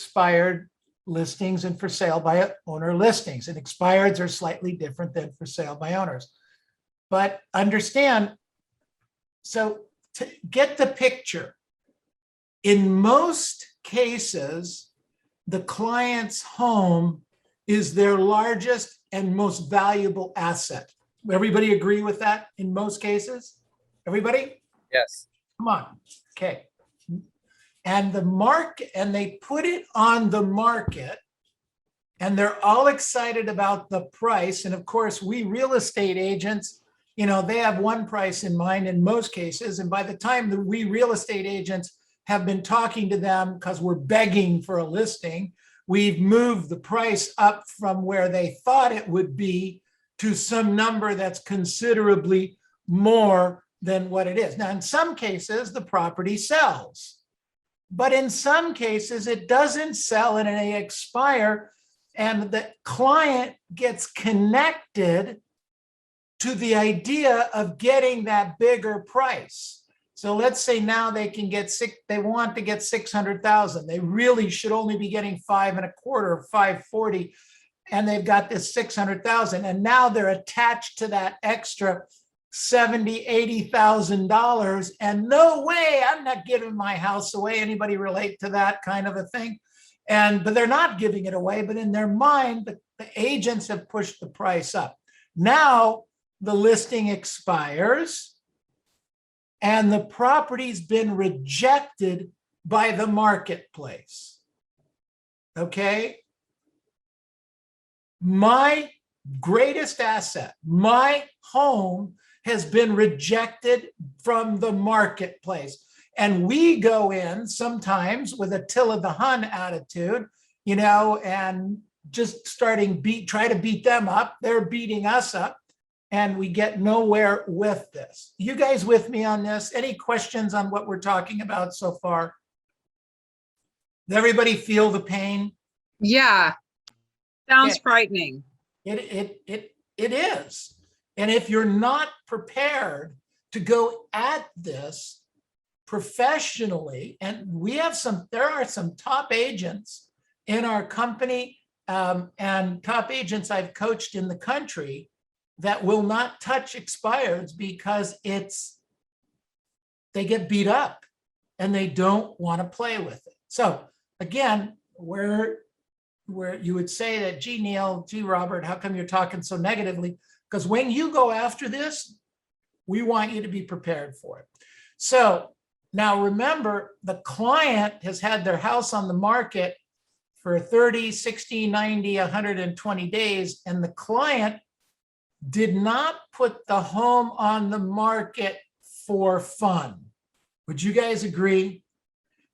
expired listings and for sale by owner listings. And expireds are slightly different than for sale by owners. But understand, so to get the picture, in most cases, the client's home is their largest and most valuable asset. Everybody agree with that in most cases? Everybody? Yes. Come on. Okay. And the market, and they put it on the market, and they're all excited about the price. And of course, we real estate agents, you know, they have one price in mind in most cases. And by the time that we real estate agents have been talking to them because we're begging for a listing, we've moved the price up from where they thought it would be to some number that's considerably more than what it is. Now, in some cases, the property sells. But in some cases, it doesn't sell and they expire, and the client gets connected to the idea of getting that bigger price. So let's say now they can get they want to get 600,000. They really should only be getting 5.25 or 540, and they've got this 600,000, and now they're attached to that extra $70,000, $80,000, and no way, I'm not giving my house away. Anybody relate to that kind of a thing? But they're not giving it away, but in their mind, the agents have pushed the price up. Now the listing expires and the property's been rejected by the marketplace. Okay? My greatest asset, my home, has been rejected from the marketplace. And we go in sometimes with Attila the Hun attitude, you know, and just try to beat them up. They're beating us up, and we get nowhere with this. You guys with me on this? Any questions on what we're talking about so far? Does everybody feel the pain? Yeah. Sounds Okay. frightening. It is. And if you're not prepared to go at this professionally, and there are some top agents in our company and top agents I've coached in the country that will not touch expireds because they get beat up and they don't want to play with it. So again, where you would say that, gee, Neil, gee, Robert, how come you're talking so negatively? Because when you go after this, we want you to be prepared for it. So now remember, the client has had their house on the market for 30, 60, 90, 120 days, and the client did not put the home on the market for fun. Would you guys agree?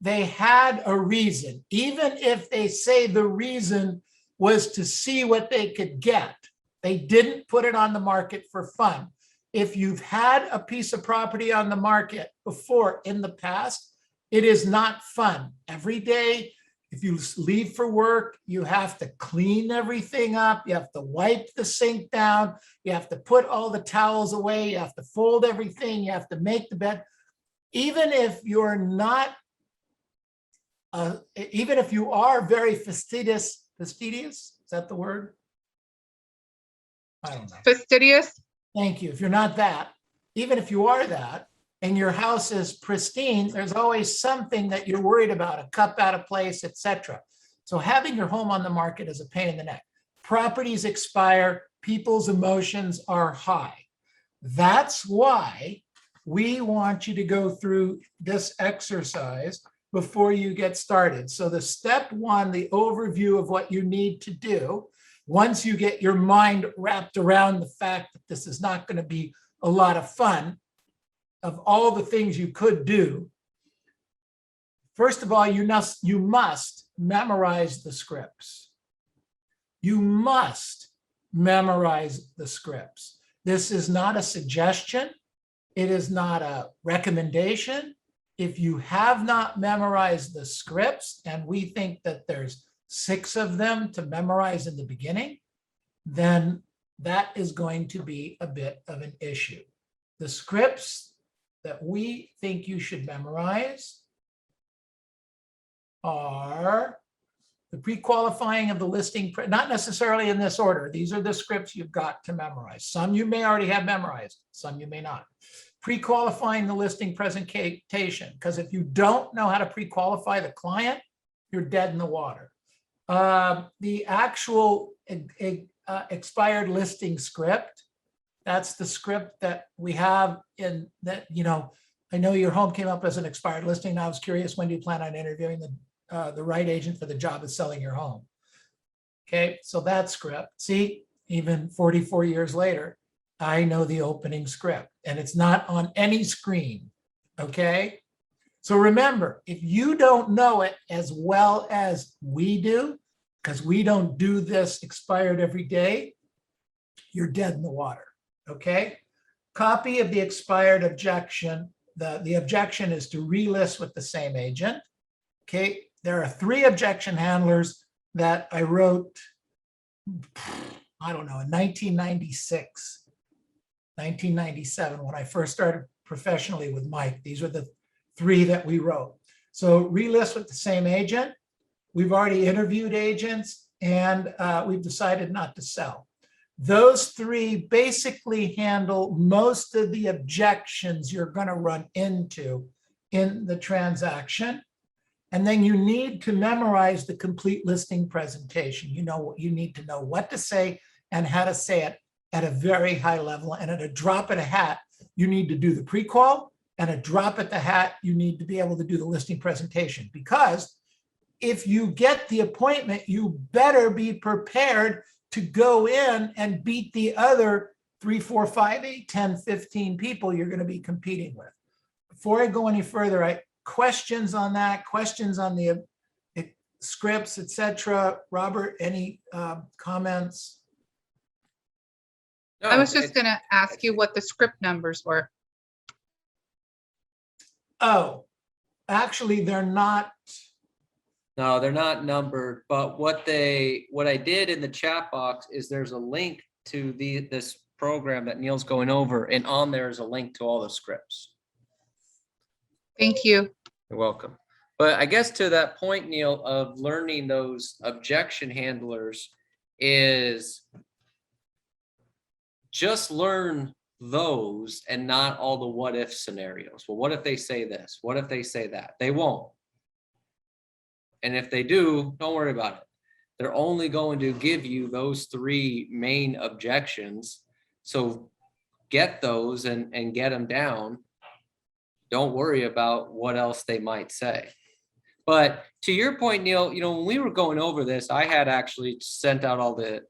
They had a reason, even if they say the reason was to see what they could get. They didn't put it on the market for fun. If you've had a piece of property on the market before in the past, it is not fun. Every day, if you leave for work, you have to clean everything up. You have to wipe the sink down. You have to put all the towels away. You have to fold everything. You have to make the bed. Even if you're not, even if you are very fastidious, is that the word? I don't know. Fastidious? Thank you. If you're not that, even if you are that, and your house is pristine, there's always something that you're worried about, a cup out of place, etc. So having your home on the market is a pain in the neck. Properties expire, people's emotions are high. That's why we want you to go through this exercise before you get started. So the step one, the overview of what you need to do, once you get your mind wrapped around the fact that this is not going to be a lot of fun, of all the things you could do, first of all, you must memorize the scripts. You must memorize the scripts. This is not a suggestion. It is not a recommendation. If you have not memorized the scripts, and we think that there's 6 of them to memorize in the beginning, then that is going to be a bit of an issue. The scripts that we think you should memorize are The pre-qualifying of the listing, not necessarily in this order. These are the scripts you've got to memorize. Some you may already have memorized, some you may not. Pre-qualifying the listing presentation, because if you don't know how to pre-qualify the client, you're dead in the water. The actual expired listing script, that's the script that we have in that, I know your home came up as an expired listing. And I was curious, when do you plan on interviewing the right agent for the job of selling your home? Okay, so that script, see, even 44 years later, I know the opening script, and it's not on any screen, okay? So remember, if you don't know it as well as we do, because we don't do this expired every day, you're dead in the water, okay? Copy of the expired objection. The objection is to relist with the same agent, okay? There are 3 objection handlers that I wrote, I don't know, in 1996, 1997, when I first started professionally with Mike. These are the 3 that we wrote. So relist with the same agent. We've already interviewed agents, and we've decided not to sell. Those 3 basically handle most of the objections you're going to run into in the transaction. And then you need to memorize the complete listing presentation. You need to know what to say and how to say it at a very high level. And at a drop of a hat, you need to do the pre-qual, and a drop at the hat, you need to be able to do the listing presentation. Because if you get the appointment, you better be prepared to go in and beat the other 3, 4, 5, 8, 10, 15 people you're going to be competing with. Before I go any further, questions on that, questions on the scripts, etc. Robert, any comments? I was just going to ask you what the script numbers were. Oh, actually, they're not. No, they're not numbered, but what I did in the chat box is there's a link to this program that Neil's going over, and on there is a link to all the scripts. Thank you. You're welcome. But I guess to that point, Neil, of learning those objection handlers is just learn those and not all the what if scenarios. Well, what if they say this? What if they say that? They won't. And if they do, don't worry about it. They're only going to give you those 3 main objections. So get those and get them down. Don't worry about what else they might say. But to your point, Neil, when we were going over this, I had actually sent out all the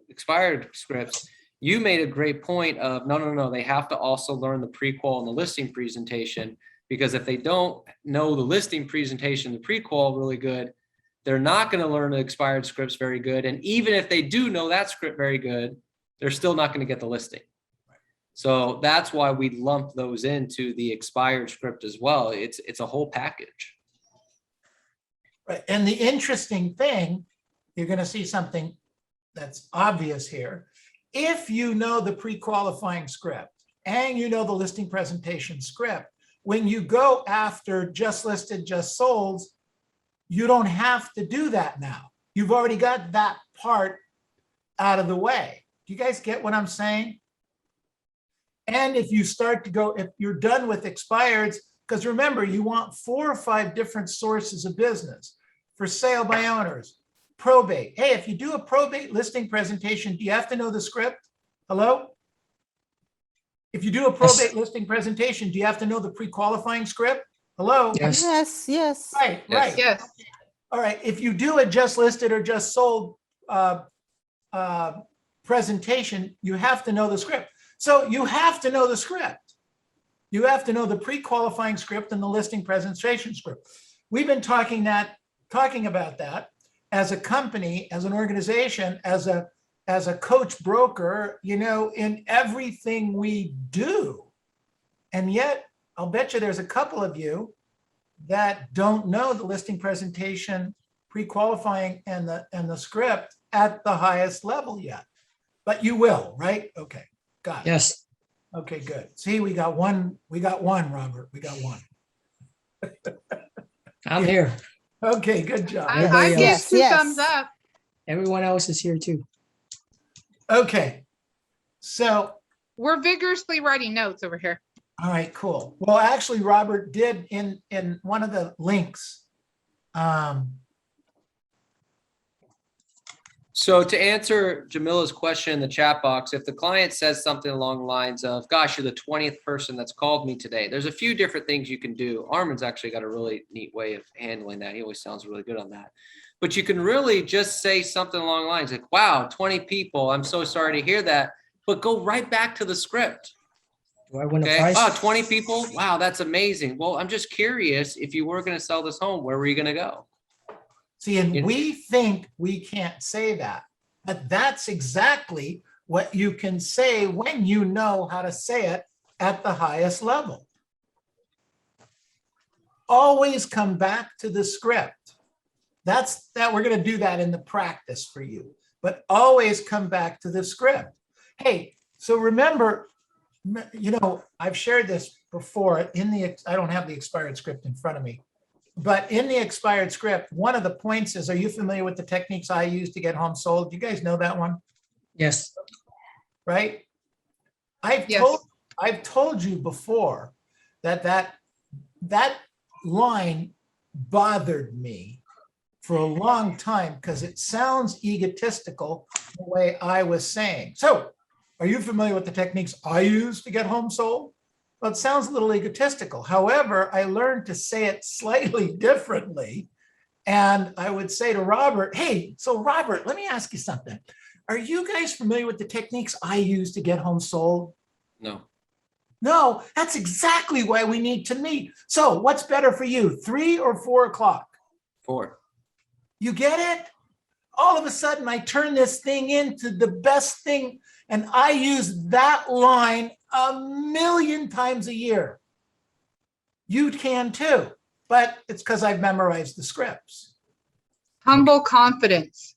expired scripts. You made a great point of no, they have to also learn the pre-qual and the listing presentation, because if they don't know the listing presentation, the pre-qual really good, they're not going to learn the expired scripts very good. And even if they do know that script very good, they're still not going to get the listing. So that's why we lump those into the expired script as well. It's a whole package. Right. And the interesting thing, you're going to see something that's obvious here. If you know the pre-qualifying script and you know the listing presentation script, when you go after just listed, just sold, you don't have to do that now. You've already got that part out of the way. Do you guys get what I'm saying? And if you start to go, if you're done with expireds, because remember, you want 4 or 5 different sources of business for sale by owners, probate. Hey, if you do a probate listing presentation, do you have to know the script? Hello? If you do a probate listing presentation, do you have to know the pre-qualifying script? Hello? Yes, yes. Right, right. Yes. All right, if you do a just listed or just sold presentation, you have to know the script. So you have to know the script. You have to know the pre-qualifying script and the listing presentation script. We've been talking about that as a company, as an organization, as a coach broker, in everything we do. And yet, I'll bet you there's a couple of you that don't know the listing presentation, pre-qualifying, and the script at the highest level yet. But you will, right? Okay, got it. Yes. Okay, good. See, we got one, Robert. We got one. I'm here. Okay, good job. I Everybody give else. two Yes, thumbs yes. up. Everyone else is here too. Okay. So, We're vigorously writing notes over here. all right, cool. Well, actually, Robert did in one of the links. So to answer Jamila's question in the chat box, if the client says something along the lines of, gosh, you're the 20th person that's called me today, there's a few different things you can do. Armin's actually got a really neat way of handling that. He always sounds really good on that. But you can really just say something along the lines like, wow, 20 people, I'm so sorry to hear that. But go right back to the script. Do I win a Okay. prize? Oh, 20 people. Wow, that's amazing. Well, I'm just curious, if you were going to sell this home, where were you going to go? See, and You- we think we can't say that, but that's exactly what you can say when you know how to say it at the highest level. Always come back to the script. We're going to do that in the practice for you, but always come back to the script. Hey, so remember, I've shared this before I don't have the expired script in front of me, but in the expired script, one of the points is, are you familiar with the techniques I use to get homes sold? Do you guys know that one? Yes. Right? Yes. I've told you before that line bothered me for a long time because it sounds egotistical the way I was saying. So, are you familiar with the techniques I use to get homes sold? Well, it sounds a little egotistical. However, I learned to say it slightly differently. And I would say to Robert, hey, so Robert, let me ask you something. Are you guys familiar with the techniques I use to get homes sold? No. No, that's exactly why we need to meet. So what's better for you, 3 or 4 o'clock? 4. You get it? All of a sudden, I turn this thing into the best thing, and I use that line 1,000,000 times a year. You can too, but it's because I've memorized the scripts. Humble confidence.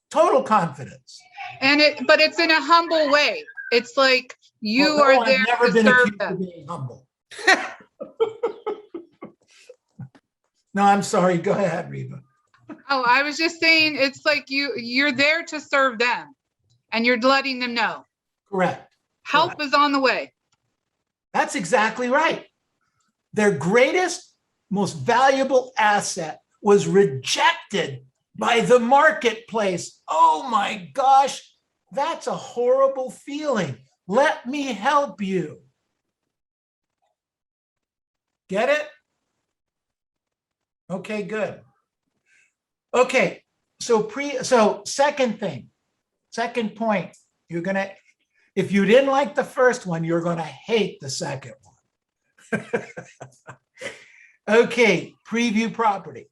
Total confidence. But it's in a humble way. It's like you Although are I've there never to been serve accused them. of being humble. No, I'm sorry. Go ahead, Reba. Oh, I was just saying, it's like you're there to serve them and you're letting them know. Correct. Help is on the way. That's exactly right. Their greatest, most valuable asset was rejected by the marketplace. Oh my gosh, that's a horrible feeling. Let me help you. Get it? Okay, good. Okay, so second point, if you didn't like the first one, you're gonna hate the second one. Okay, preview property.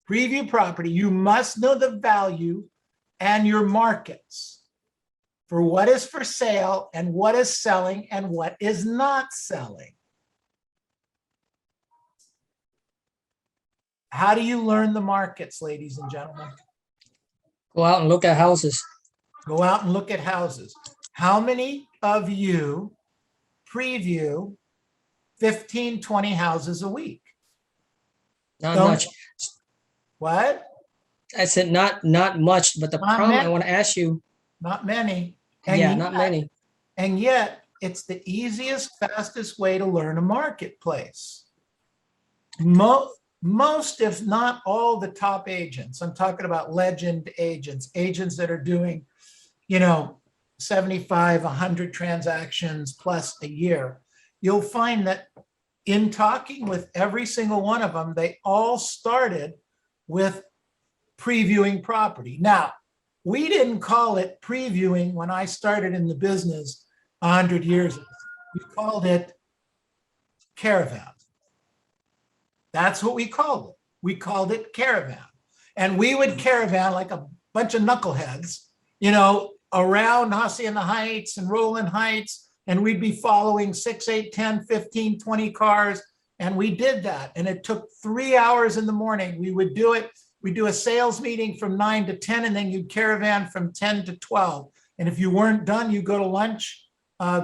Preview property, you must know the value and your markets for what is for sale and what is selling and what is not selling. How do you learn the markets, ladies and gentlemen? Go out and look at houses. Go out and look at houses. How many of you preview 15, 20 houses a week? Not Don't- much. What? I said not much, but the Not problem I many. want to ask you, Not many. yeah, not many. And yet, it's the easiest, fastest way to learn a marketplace. Most, if not all, the top agents, I'm talking about legend agents that are doing, 75, 100 transactions plus a year. You'll find that in talking with every single one of them, they all started with previewing property. Now, we didn't call it previewing when I started in the business 100 years ago. We called it caravan. That's what we called it. We called it caravan. And we would caravan like a bunch of knuckleheads, around Hacienda Heights and Roland Heights. And we'd be following 6, 8, 10, 15, 20 cars. And we did that. And it took 3 hours in the morning. We would do it. We do a sales meeting from 9 to 10, and then you'd caravan from 10 to 12. And if you weren't done, you go to lunch,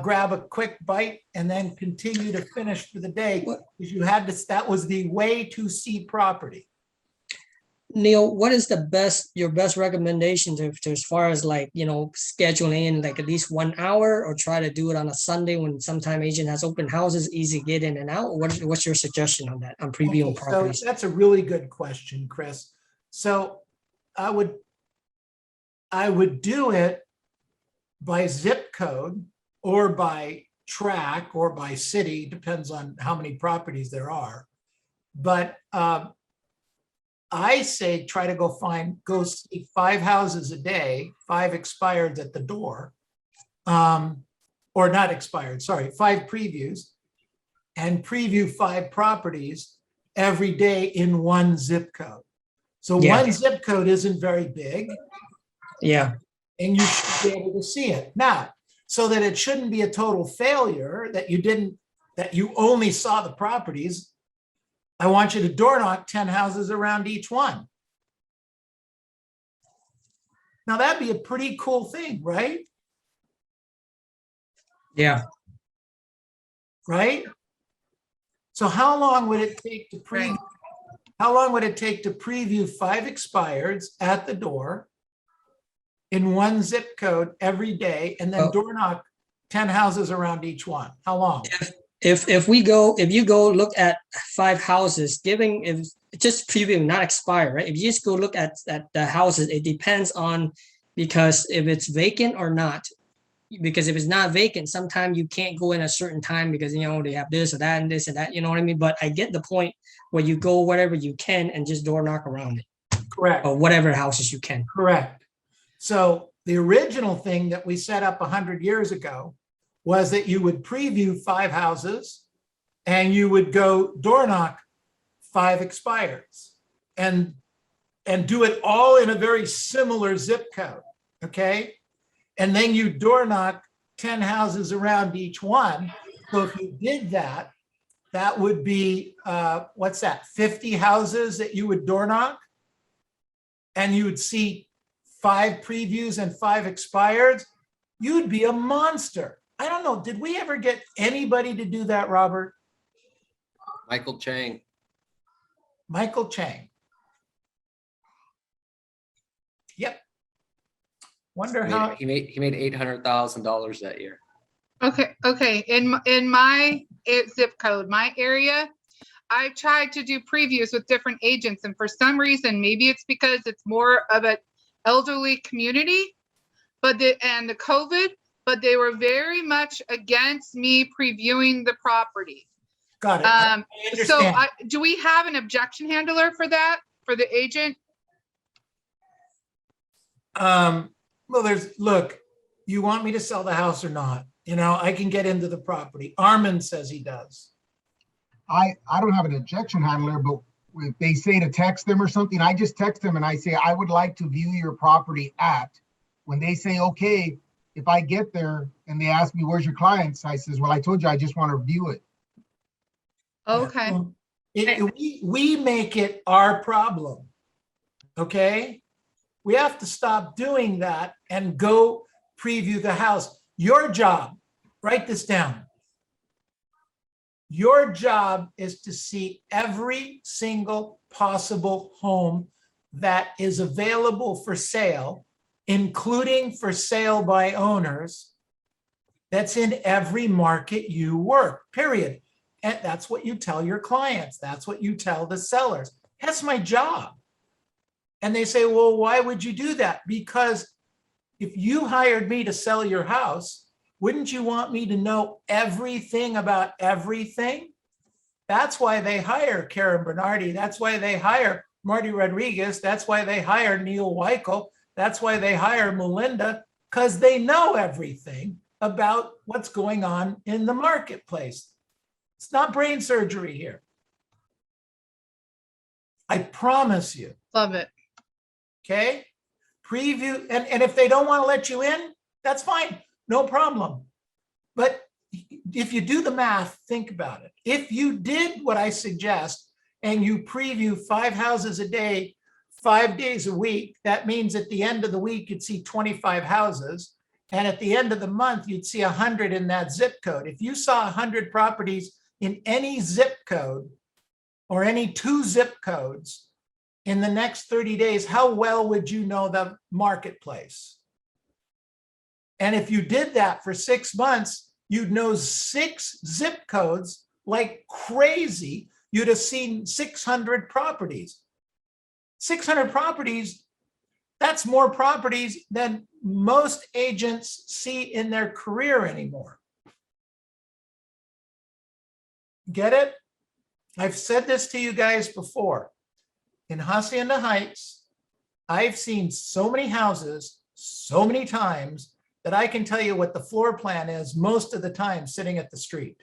grab a quick bite, and then continue to finish for the day. Because you had to, that was the way to see property. Neil, what is your best recommendation to as far as like, scheduling in like at least 1 hour, or try to do it on a Sunday when sometime agent has open houses, easy get in and out? What's your suggestion on that, on previewing Okay, so properties? that's a really good question, Chris. So I would do it by zip code or by track or by city, depends on how many properties there are. But I say try to go see 5 houses a day, 5 expired at the door. Or not expired, sorry, 5 previews, and preview 5 properties every day in one zip code. So Yeah. one zip code isn't very big, Yeah, and you should be able to see it. Now, so that it shouldn't be a total failure that you only saw the properties, I want you to door knock 10 houses around each one. Now that'd be a pretty cool thing, right? yeah. Right? So how long would it take to preview? How long would it take to preview 5 expireds at the door in one zip code every day, and then Oh. door knock 10 houses around each one? How long? If you go look at 5 houses, if just preview, not expire, right? If you just go look at the houses, it depends on, because if it's vacant or not. Because if it's not vacant, sometimes you can't go in a certain time because they have this or that and this and that, you know what I mean? But I get the point where you go whatever you can and just door knock around it, Correct. or whatever houses you can. Correct. So the original thing that we set up 100 years ago was that you would preview 5 houses and you would go door knock 5 expireds and do it all in a very similar zip code. Okay. And then you door knock 10 houses around each one. So if you did that, that would be, what's that, 50 houses that you would door knock? And you would see 5 previews and 5 expireds. You'd be a monster. I don't know, did we ever get anybody to do that, Robert? Michael Chang. Michael Chang. Yep. Wonder how. He made $800,000 that year. Okay. In my zip code, my area, I've tried to do previews with different agents, and for some reason, maybe it's because it's more of an elderly community, and the COVID, but they were very much against me previewing the property. Got it. I So understand. do we have an objection handler for that, for the agent? Well, look, you want me to sell the house or not? I can get into the property. Armin says he does. I don't have an objection handler, but if they say to text them or something, I just text them and I say, I would like to view your property at. When they say, okay, if I get there and they ask me, where's your clients? I says, well, I told you, I just want to view it. Okay. We make it our problem. Okay? We have to stop doing that and go preview the house. Your job, write this down. Your job is to see every single possible home that is available for sale, including for sale by owners, that's in every market you work, period. And that's what you tell your clients. That's what you tell the sellers. That's my job. And they say, well, why would you do that? Because if you hired me to sell your house, wouldn't you want me to know everything about everything? That's why they hire Karen Bernardi. That's why they hire Marty Rodriguez. That's why they hire Neil Weichel. That's why they hire Melinda, because they know everything about what's going on in the marketplace. It's not brain surgery here. I promise you. Love it. Okay? Preview, and if they don't want to let you in, that's fine, no problem. But if you do the math, think about it. If you did what I suggest and you preview 5 houses a day, 5 days a week, that means at the end of the week, you'd see 25 houses. And at the end of the month, you'd see 100 in that zip code. If you saw 100 properties in any zip code or any 2 zip codes in the next 30 days, how well would you know the marketplace? And if you did that for 6 months, you'd know 6 zip codes like crazy. You'd have seen 600 properties. 600 properties, that's more properties than most agents see in their career anymore. Get it? I've said this to you guys before. In Hacienda Heights, I've seen so many houses so many times that I can tell you what the floor plan is most of the time sitting at the street.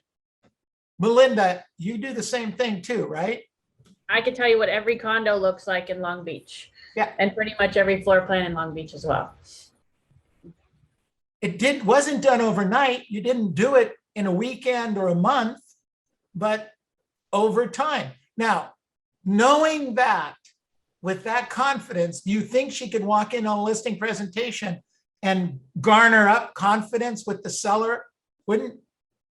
Melinda, you do the same thing too, right? I can tell you what every condo looks like in Long Beach. Yeah. And pretty much every floor plan in Long Beach as well. It wasn't done overnight. You didn't do it in a weekend or a month, but over time. Now, knowing that, with that confidence, do you think she could walk in on a listing presentation and garner up confidence with the seller? Wouldn't?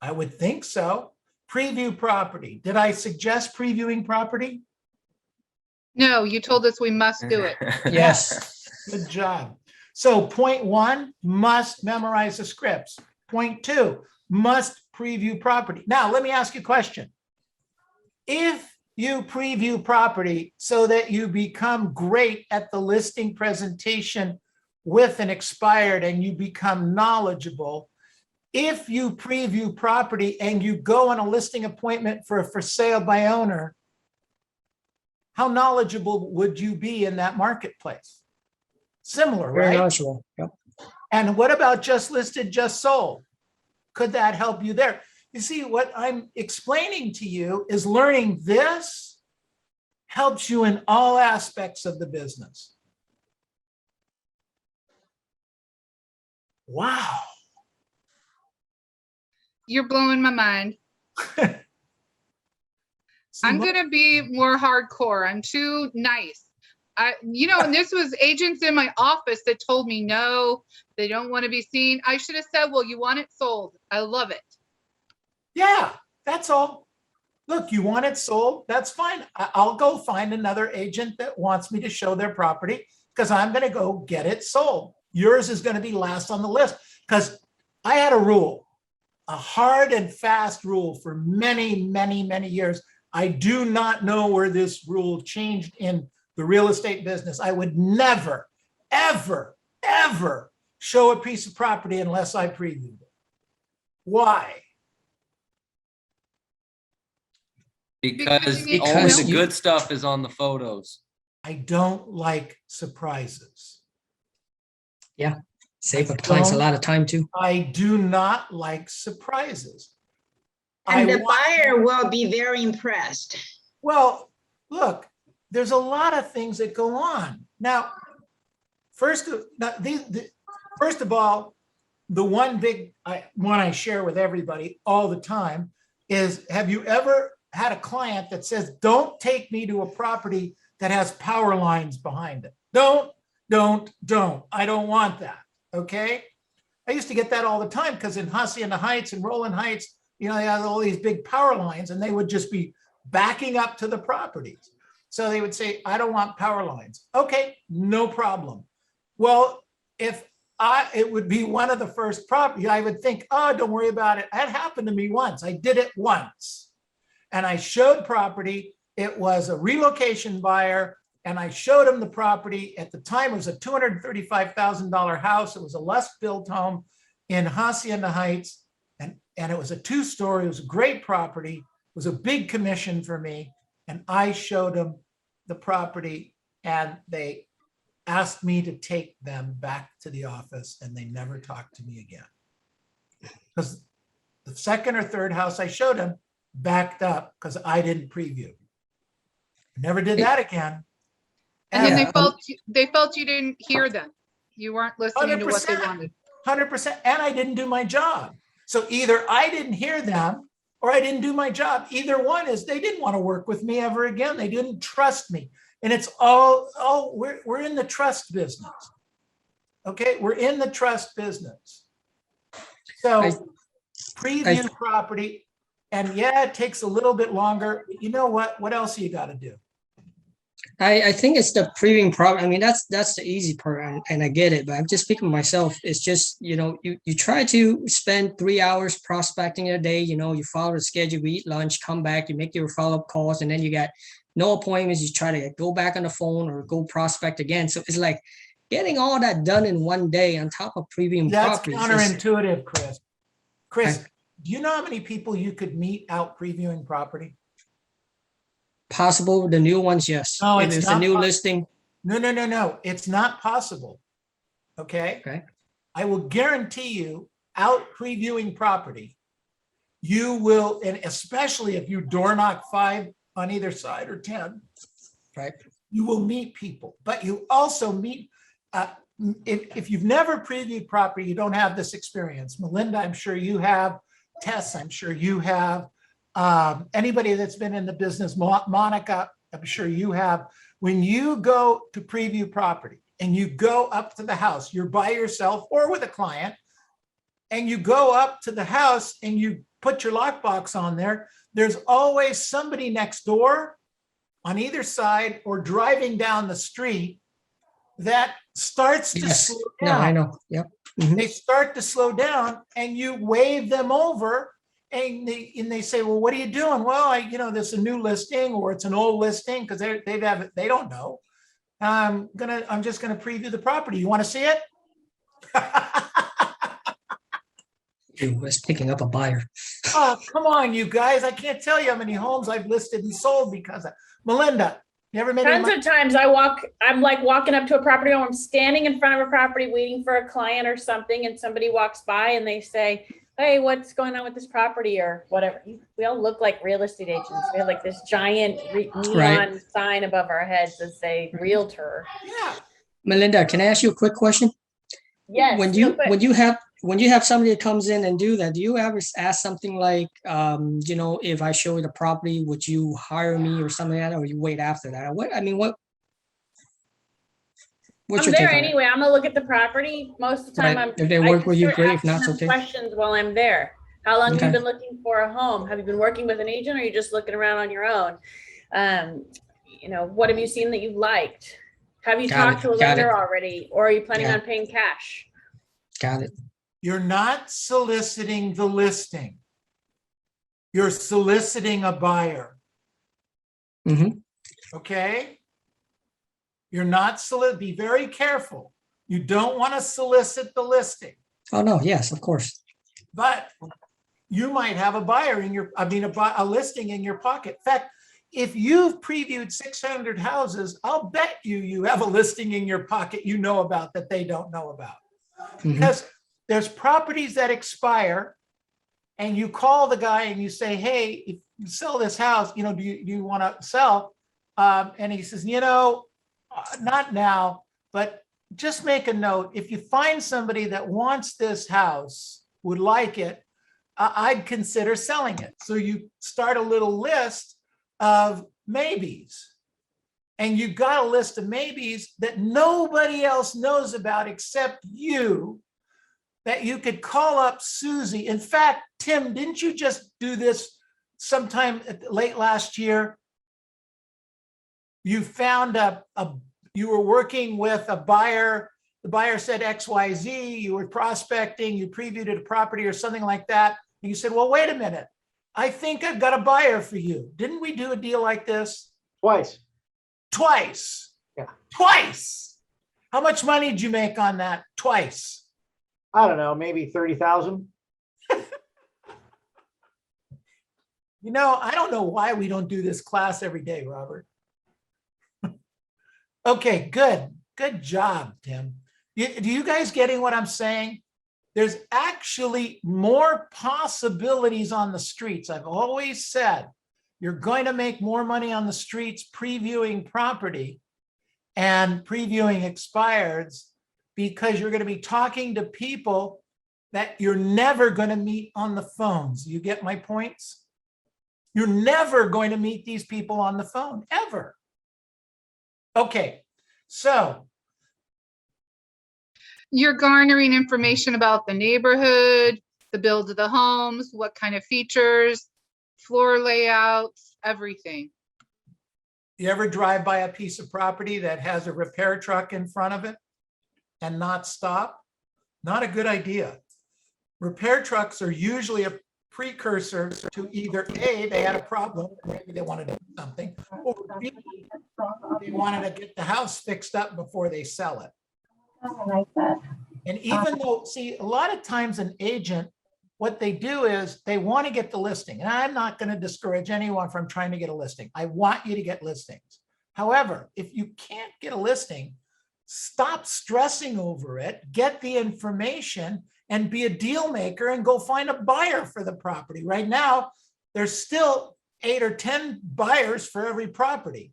I would think so. Preview property. Did I suggest previewing property? No, you told us we must do it. Yes. Good job. So point 1, must memorize the scripts. Point 2, must preview property. Now, let me ask you a question. If you preview property so that you become great at the listing presentation with an expired and you become knowledgeable, if you preview property and you go on a listing appointment for a for sale by owner, how knowledgeable would you be in that marketplace? Similar, Very right? knowledgeable. Yep. And what about just listed, just sold? Could that help you there? You see, what I'm explaining to you is learning this helps you in all aspects of the business. Wow. You're blowing my mind. I'm going to be more hardcore. I'm too nice. And this was agents in my office that told me, no, they don't want to be seen. I should have said, well, you want it sold. I love it. Yeah, that's all. Look, you want it sold? That's fine. I'll go find another agent that wants me to show their property because I'm going to go get it sold. Yours is going to be last on the list because I had a rule, a hard and fast rule for many, many, many years. I do not know where this rule changed in the real estate business. I would never, ever, ever show a piece of property unless I previewed it. Why? Because you need only to the know. good stuff is on the photos. I don't like surprises. Save our clients a lot of time too. I do not like surprises. And I the want- buyer will be very impressed. Well, look, there's a lot of things that go on. Now, first of all, the one big one I share with everybody all the time is, have you ever had a client that says, don't take me to a property that has power lines behind it? Don't. I don't want that, okay? I used to get that all the time because in Hacienda Heights and Roland Heights, they had all these big power lines and they would just be backing up to the properties. So they would say, I don't want power lines. Okay, no problem. Well, if it would be one of the first property, I would think, oh, don't worry about it. That happened to me once. I did it once. And I showed property. It was a relocation buyer. And I showed him the property. At the time, it was a $235,000 house. It was a less built home in Hacienda Heights. And it was a 2-story. It was a great property. It was a big commission for me. And I showed them the property and they asked me to take them back to the office and they never talked to me again. Because the second or third house I showed them backed up because I didn't preview. Never did that again. And then And they felt you didn't hear them. You weren't listening to what they 100%. wanted. 100%. And I didn't do my job. So either I didn't hear them or I didn't do my job. Either one is they didn't want to work with me ever again. They didn't trust me. And it's we're in the trust business. Okay, we're in the trust business. So preview property, and yeah, it takes a little bit longer. But you know what? What else you got to do? I think it's the previewing problem. I mean, that's the easy part, and I get it. But I'm just speaking for myself. It's just, you try to spend 3 hours prospecting a day. You follow the schedule, we eat lunch, come back, you make your follow-up calls, and then you got no appointments. You try to go back on the phone or go prospect again. So it's like getting all that done in one day on top of previewing That's properties. counterintuitive, Chris. Chris, Okay. do you know how many people you could meet out previewing property? Possible, the new ones, yes. No, If it's it's a not new possible. listing, No. It's not possible. Okay? okay. I will guarantee you, out previewing property, you will, and especially if you door knock 5 on either side or 10, Right. you will meet people, but you also meet, if you've never previewed property, you don't have this experience. Melinda, I'm sure you have. Tess, I'm sure you have. Anybody that's been in the business, Monica, I'm sure you have. When you go to preview property and you go up to the house, you're by yourself or with a client, and you go up to the house and you put your lockbox on there, there's always somebody next door on either side or driving down the street that starts to Yes. slow No, I down. know. Yep. Mhm. They start to slow down and you wave them over and they say, well, what are you doing? Well, this is a new listing or it's an old listing because they don't know. I'm just gonna preview the property. You want to see it? It was picking up a buyer. Oh, come on, you guys. I can't tell you how many homes I've listed and sold because of Melinda. You ever made any Tons money? of times I'm like walking up to a property, or I'm standing in front of a property waiting for a client or something, and somebody walks by and they say, hey, what's going on with this property or whatever. We all look like real estate agents. We have like this giant neon sign above our heads that say realtor. Yeah. Melinda, can I ask you a quick question? Yes. When real quick. you have somebody that comes in and do that, do you ever ask something like, if I show you the property, would you hire me or something like that, or you wait after that? What's I'm your there take on that? anyway. I'm gonna look at the property. Most of the time, Right. If they work with you, great. If not, it's okay. Questions while I'm there. How long have you Okay. been looking for a home? Have you been working with an agent, or are you just looking around on your own? What have you seen that you liked? Have you talked to a lender already, or are you planning on paying cash? Got it. You're not soliciting the listing. You're soliciting a buyer. Mhm. Okay? You're not be very careful. You don't want to solicit the listing, Oh, no, yes, of course. but you might have a buyer a listing in your pocket. In fact, if you've previewed 600 houses, I'll bet you have a listing in your pocket you know about that they don't know about. Mhm. Because there's properties that expire and you call the guy and you say, hey, if you sell this house, do you want to sell? And he says, not now, but just make a note. If you find somebody that wants this house, would like it, I'd consider selling it. So you start a little list of maybes. And you've got a list of maybes that nobody else knows about except you, that you could call up Susie. In fact, Tim, didn't you just do this sometime late last year? You found you were working with a buyer. The buyer said XYZ, you were prospecting, you previewed a property or something like that. And you said, well, wait a minute. I think I've got a buyer for you. Didn't we do a deal like this? Twice. Twice. Yeah. Twice. How much money did you make on that? Twice. I don't know, maybe 30,000. I don't know why we don't do this class every day, Robert. Okay, good. Good job, Tim. Do you guys getting what I'm saying? There's actually more possibilities on the streets. I've always said you're going to make more money on the streets previewing property and previewing expireds because you're going to be talking to people that you're never going to meet on the phones. You get my points? You're never going to meet these people on the phone, ever. Okay, so. You're garnering information about the neighborhood, the build of the homes, what kind of features, floor layouts, everything. You ever drive by a piece of property that has a repair truck in front of it and not stop? Not a good idea. Repair trucks are usually a precursor to either A, they had a problem, maybe they wanted to do something, or B, they wanted to get the house fixed up before they sell it. And even though, see, a lot of times an agent, what they do is they want to get the listing. And I'm not going to discourage anyone from trying to get a listing. I want you to get listings. However, if you can't get a listing, stop stressing over it, get the information and be a deal maker and go find a buyer for the property. Right now, there's still 8 or 10 buyers for every property.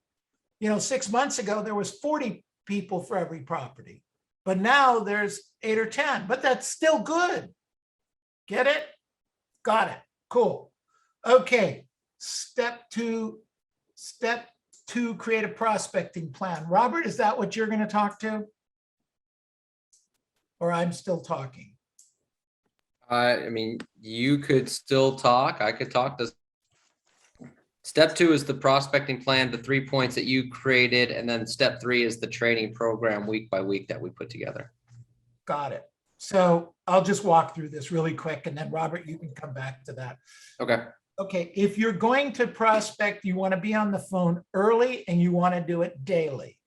6 months ago, there was 40 people for every property, but now there's 8 or 10, but that's still good. Get it? Got it. Cool. Okay. Step two, create a prospecting plan. Robert, is that what you're going to talk to? Or I'm still talking? I mean, you could still talk. I could talk. Step 2 is the prospecting plan, the 3 points that you created. And then step 3 is the training program week by week that we put together. Got it. So I'll just walk through this really quick and then Robert, you can come back to that. Okay. Okay, if you're going to prospect, you want to be on the phone early and you want to do it daily.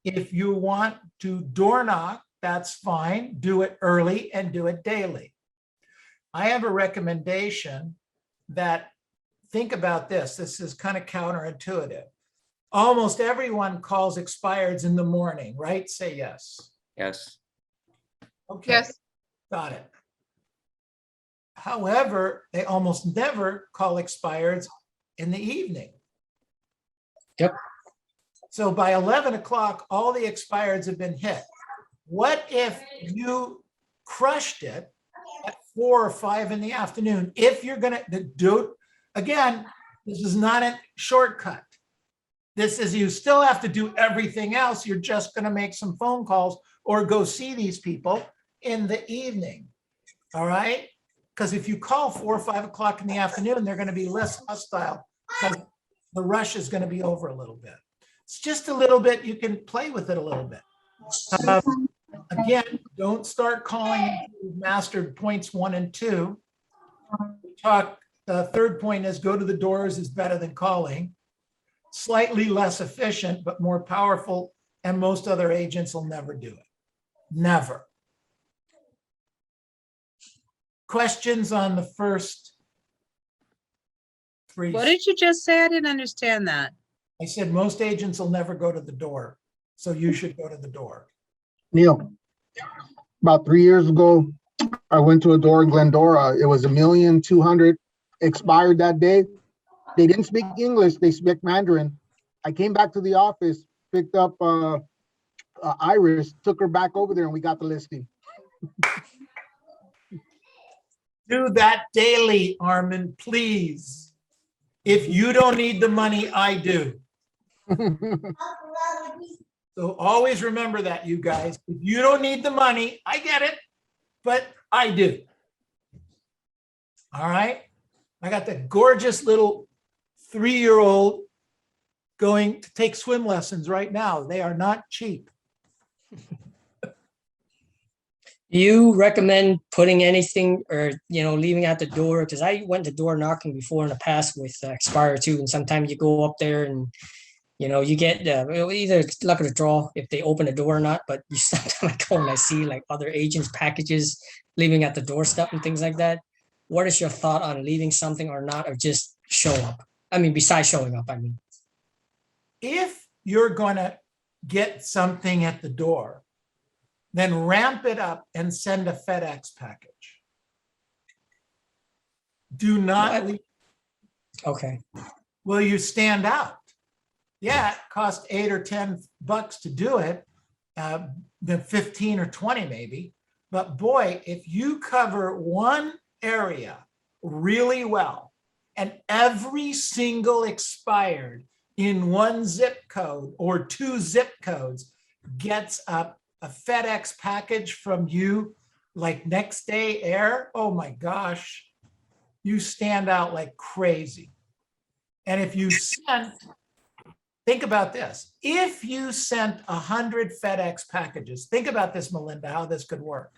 If you want to door knock, that's fine. Do it early and do it daily. I have a recommendation that, think about this. This is kind of counterintuitive. Almost everyone calls expireds in the morning, right? Say yes. Yes. Okay. Yes. Got it. However, they almost never call expireds in the evening. Yep. So by 11 o'clock, all the expireds have been hit. What if you crushed it at 4 or 5 in the afternoon? If you're going to do, again, this is not a shortcut. This is, you still have to do everything else. You're just going to make some phone calls or go see these people in the evening. All right. Because if you call 4 or 5 o'clock in the afternoon, they're going to be less hostile because the rush is going to be over a little bit. It's just a little bit. You can play with it a little bit. Again, don't start calling until you've mastered points 1 and 2. The third point is go to the doors is better than calling. Slightly less efficient, but more powerful. And most other agents will never do it. Never. Questions on the first 3? What did you just say? I didn't understand that. I said most agents will never go to the door. So you should go to the door. Neil, about 3 years ago, I went to a door in Glendora. It was 1,200,000 expired that day. They didn't speak English. They speak Mandarin. I came back to the office, picked up Iris, took her back over there, and we got the listing. Do that daily, Armin, please. If you don't need the money, I do. So always remember that, you guys. If you don't need the money, I get it, but I do. All right. I got the gorgeous little 3-year-old going to take swim lessons right now. They are not cheap. You recommend putting anything or, leaving at the door? Because I went to door knocking before in the past with Expire too. And sometimes you go up there and, you get either luck of the draw if they open the door or not. But you sometimes I go and I see like other agents' packages leaving at the doorstep and things like that. What is your thought on leaving something or not, or just show up? I mean, besides showing up, I mean. If you're going to get something at the door, then ramp it up and send a FedEx package. Do not leave. Okay. Will you stand out? Yeah, it cost $8 or $10 to do it, then 15 or 20 maybe. But boy, if you cover one area really well and every single expired in one zip code or 2 zip codes gets a FedEx package from you, like next day air, oh my gosh, you stand out like crazy. And if you sent think about this. If you sent 100 FedEx packages, think about this, Melinda, how this could work.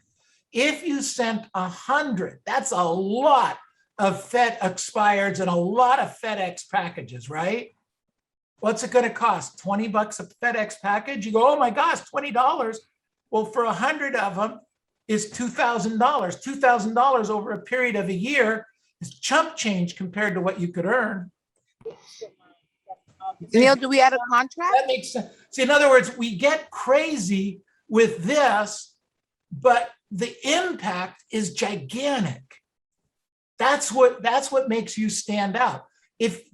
If you sent 100, that's a lot of expireds and a lot of FedEx packages, right? What's it going to cost? 20 bucks a FedEx package? You go, oh my gosh, $20. Well, for 100 of them is $2,000. $2,000 over a period of a year is chump change compared to what you could earn. Neil, do we have a contract? That makes sense. See, in other words, we get crazy with this, but the impact is gigantic. That's what makes you stand out.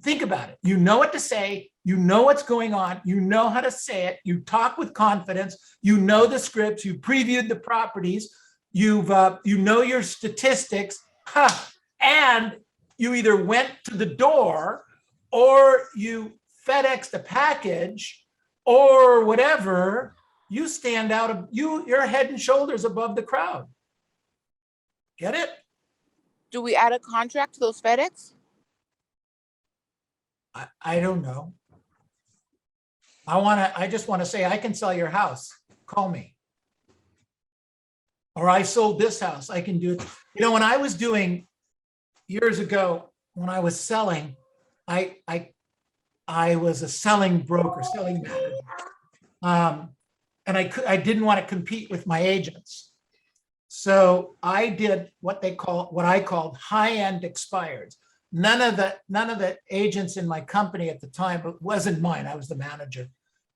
Think about it, you know what to say, you know what's going on, you know how to say it, you talk with confidence, you know the scripts, you previewed the properties, you know your statistics, and you either went to the door or you FedEx the package or whatever. You stand out, you're head and shoulders above the crowd. Get it? Do we add a contract to those FedEx? I don't know. I just want to say, I can sell your house. Call me. Or I sold this house. I can do it. You know, when I was doing years ago, when I was selling, I was a selling broker, selling manager. And I didn't want to compete with my agents. So I did what I called high-end expireds. None of the agents in my company at the time, but it wasn't mine, I was the manager.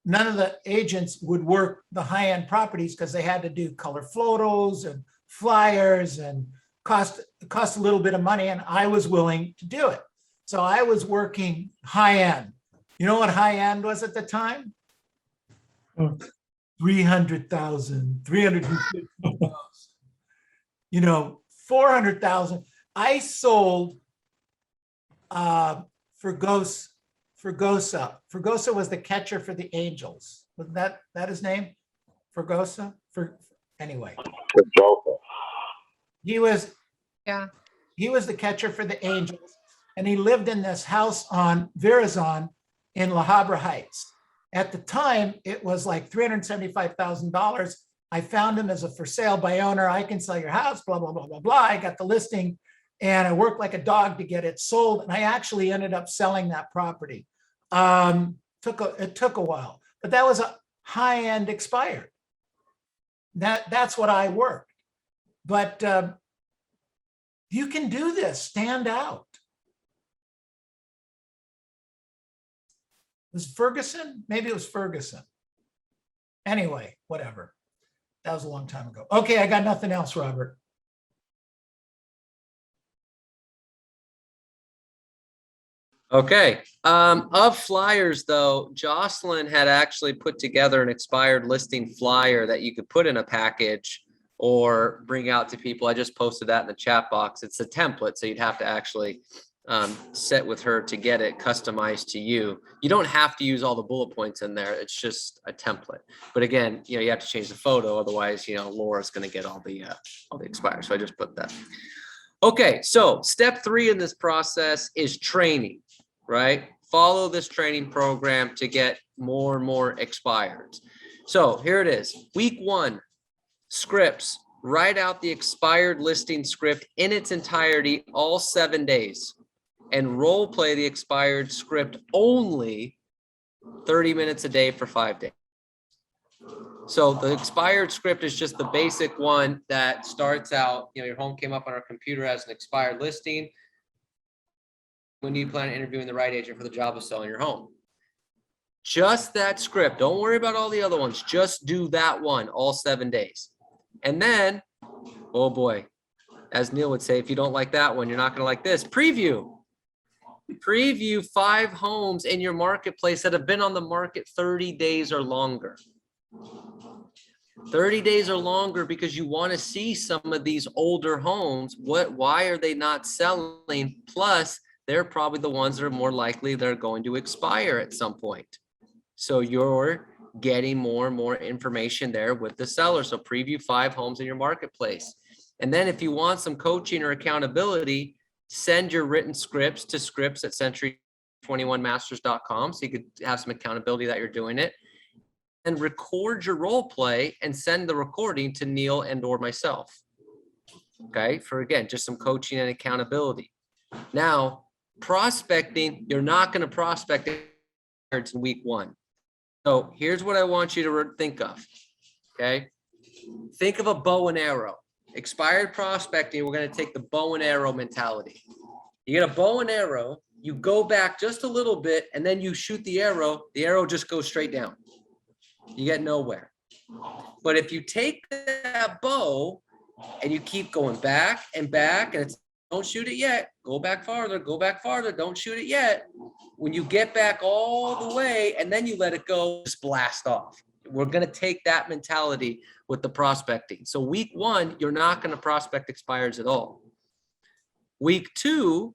None of the agents would work the high-end properties because they had to do color photos and flyers and cost a little bit of money, and I was willing to do it. So I was working high-end. You know what high-end was at the time? 300,000, 350,000, you know, 400,000. I sold Fergosa. Fergosa was the catcher for the Angels. Wasn't that his name? Fergosa? Anyway. He was the catcher for the Angels, and he lived in this house on Verazon in La Habra Heights. At the time, it was like $375,000. I found him as a for sale by owner. I can sell your house, blah, blah, blah, blah, blah. I got the listing and I worked like a dog to get it sold. And I actually ended up selling that property. It took a while, but that was a high-end expired. That's what I worked. But you can do this, stand out. Was Ferguson? Maybe it was Ferguson. Anyway, whatever. That was a long time ago. Okay, I got nothing else, Robert. Okay. Of flyers, though, Jocelyn had actually put together an expired listing flyer that you could put in a package or bring out to people. I just posted that in the chat box. It's a template, so you'd have to actually set with her to get it customized to you. You don't have to use all the bullet points in there. It's just a template. But again, you know, you have to change the photo. Otherwise, you know, Laura's going to get all the expires. So I just put that. Okay. So step 3 in this process is training, right? Follow this training program to get more and more expireds. So here it is. Week 1, scripts. Write out the expired listing script in its entirety, all 7 days. And role play the expired script only 30 minutes a day for 5 days. So the expired script is just the basic one that starts out, you know, your home came up on our computer as an expired listing. When do you plan on interviewing the right agent for the job of selling your home? Just that script. Don't worry about all the other ones. Just do that one all 7 days. And then, oh boy, as Neil would say, if you don't like that one, you're not going to like this. Preview 5 homes in your marketplace that have been on the market 30 days or longer. 30 days or longer, because you want to see some of these older homes. Why are they not selling? Plus, they're probably the ones that are more likely they're going to expire at some point. So you're getting more and more information there with the seller. So preview 5 homes in your marketplace. And then if you want some coaching or accountability, send your written scripts to scripts@century 21masters.com, so you could have some accountability that you're doing it, and record your role play and send the recording to Neil and or myself. Okay, for again, just some coaching and accountability. Now, prospecting, you're not going to prospect in week 1. So here's what I want you to think of. Okay, think of a bow and arrow. Expired prospecting, we're going to take the bow and arrow mentality. You get a bow and arrow, you go back just a little bit, and then you shoot the arrow just goes straight down. You get nowhere. But if you take that bow and you keep going back, and it's don't shoot it yet, go back farther, don't shoot it yet. When you get back all the way and then you let it go, just blast off. We're going to take that mentality with the prospecting. So week 1, you're not going to prospect expires at all. Week 2,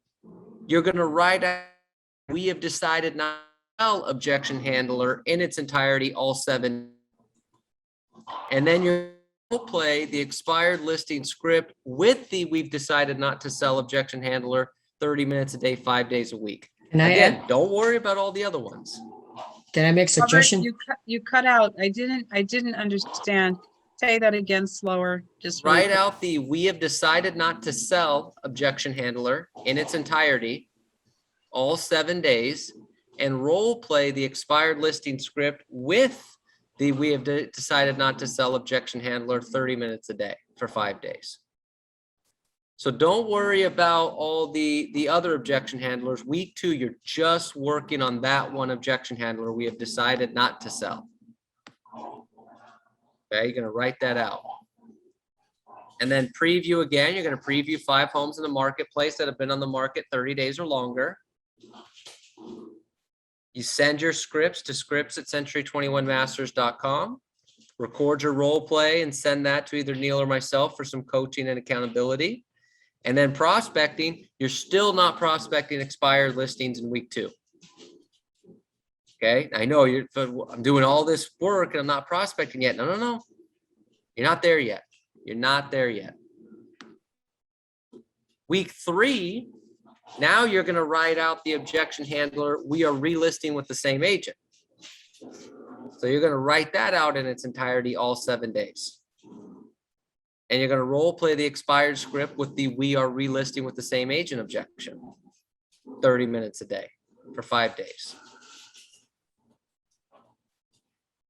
you're going to write out, we have decided not to sell objection handler in its entirety, all 7. And then you're going to play the expired listing script with the we've decided not to sell objection handler 30 minutes a day, 5 days a week. Can I Again, add, don't worry about all the other ones. can I make a Robert, suggestion? you cut out. I didn't understand. Say that again slower, just really Write quick. out the we have decided not to sell objection handler in its entirety, all 7 days, and role play the expired listing script with the we have decided not to sell objection handler 30 minutes a day for 5 days. So don't worry about all the other objection handlers. Week 2, you're just working on that one objection handler we have decided not to sell. Okay, you're going to write that out. And then preview again. You're going to preview 5 homes in the marketplace that have been on the market 30 days or longer. You send your scripts to scripts@century21masters.com. Record your role play and send that to either Neil or myself for some coaching and accountability. And then prospecting, you're still not prospecting expired listings in week 2. Okay, I know I'm doing all this work and I'm not prospecting yet. No. You're not there yet. You're not there yet. Week 3, now you're going to write out the objection handler we are relisting with the same agent. So you're going to write that out in its entirety, all 7 days. And you're going to role play the expired script with the we are relisting with the same agent objection 30 minutes a day for 5 days.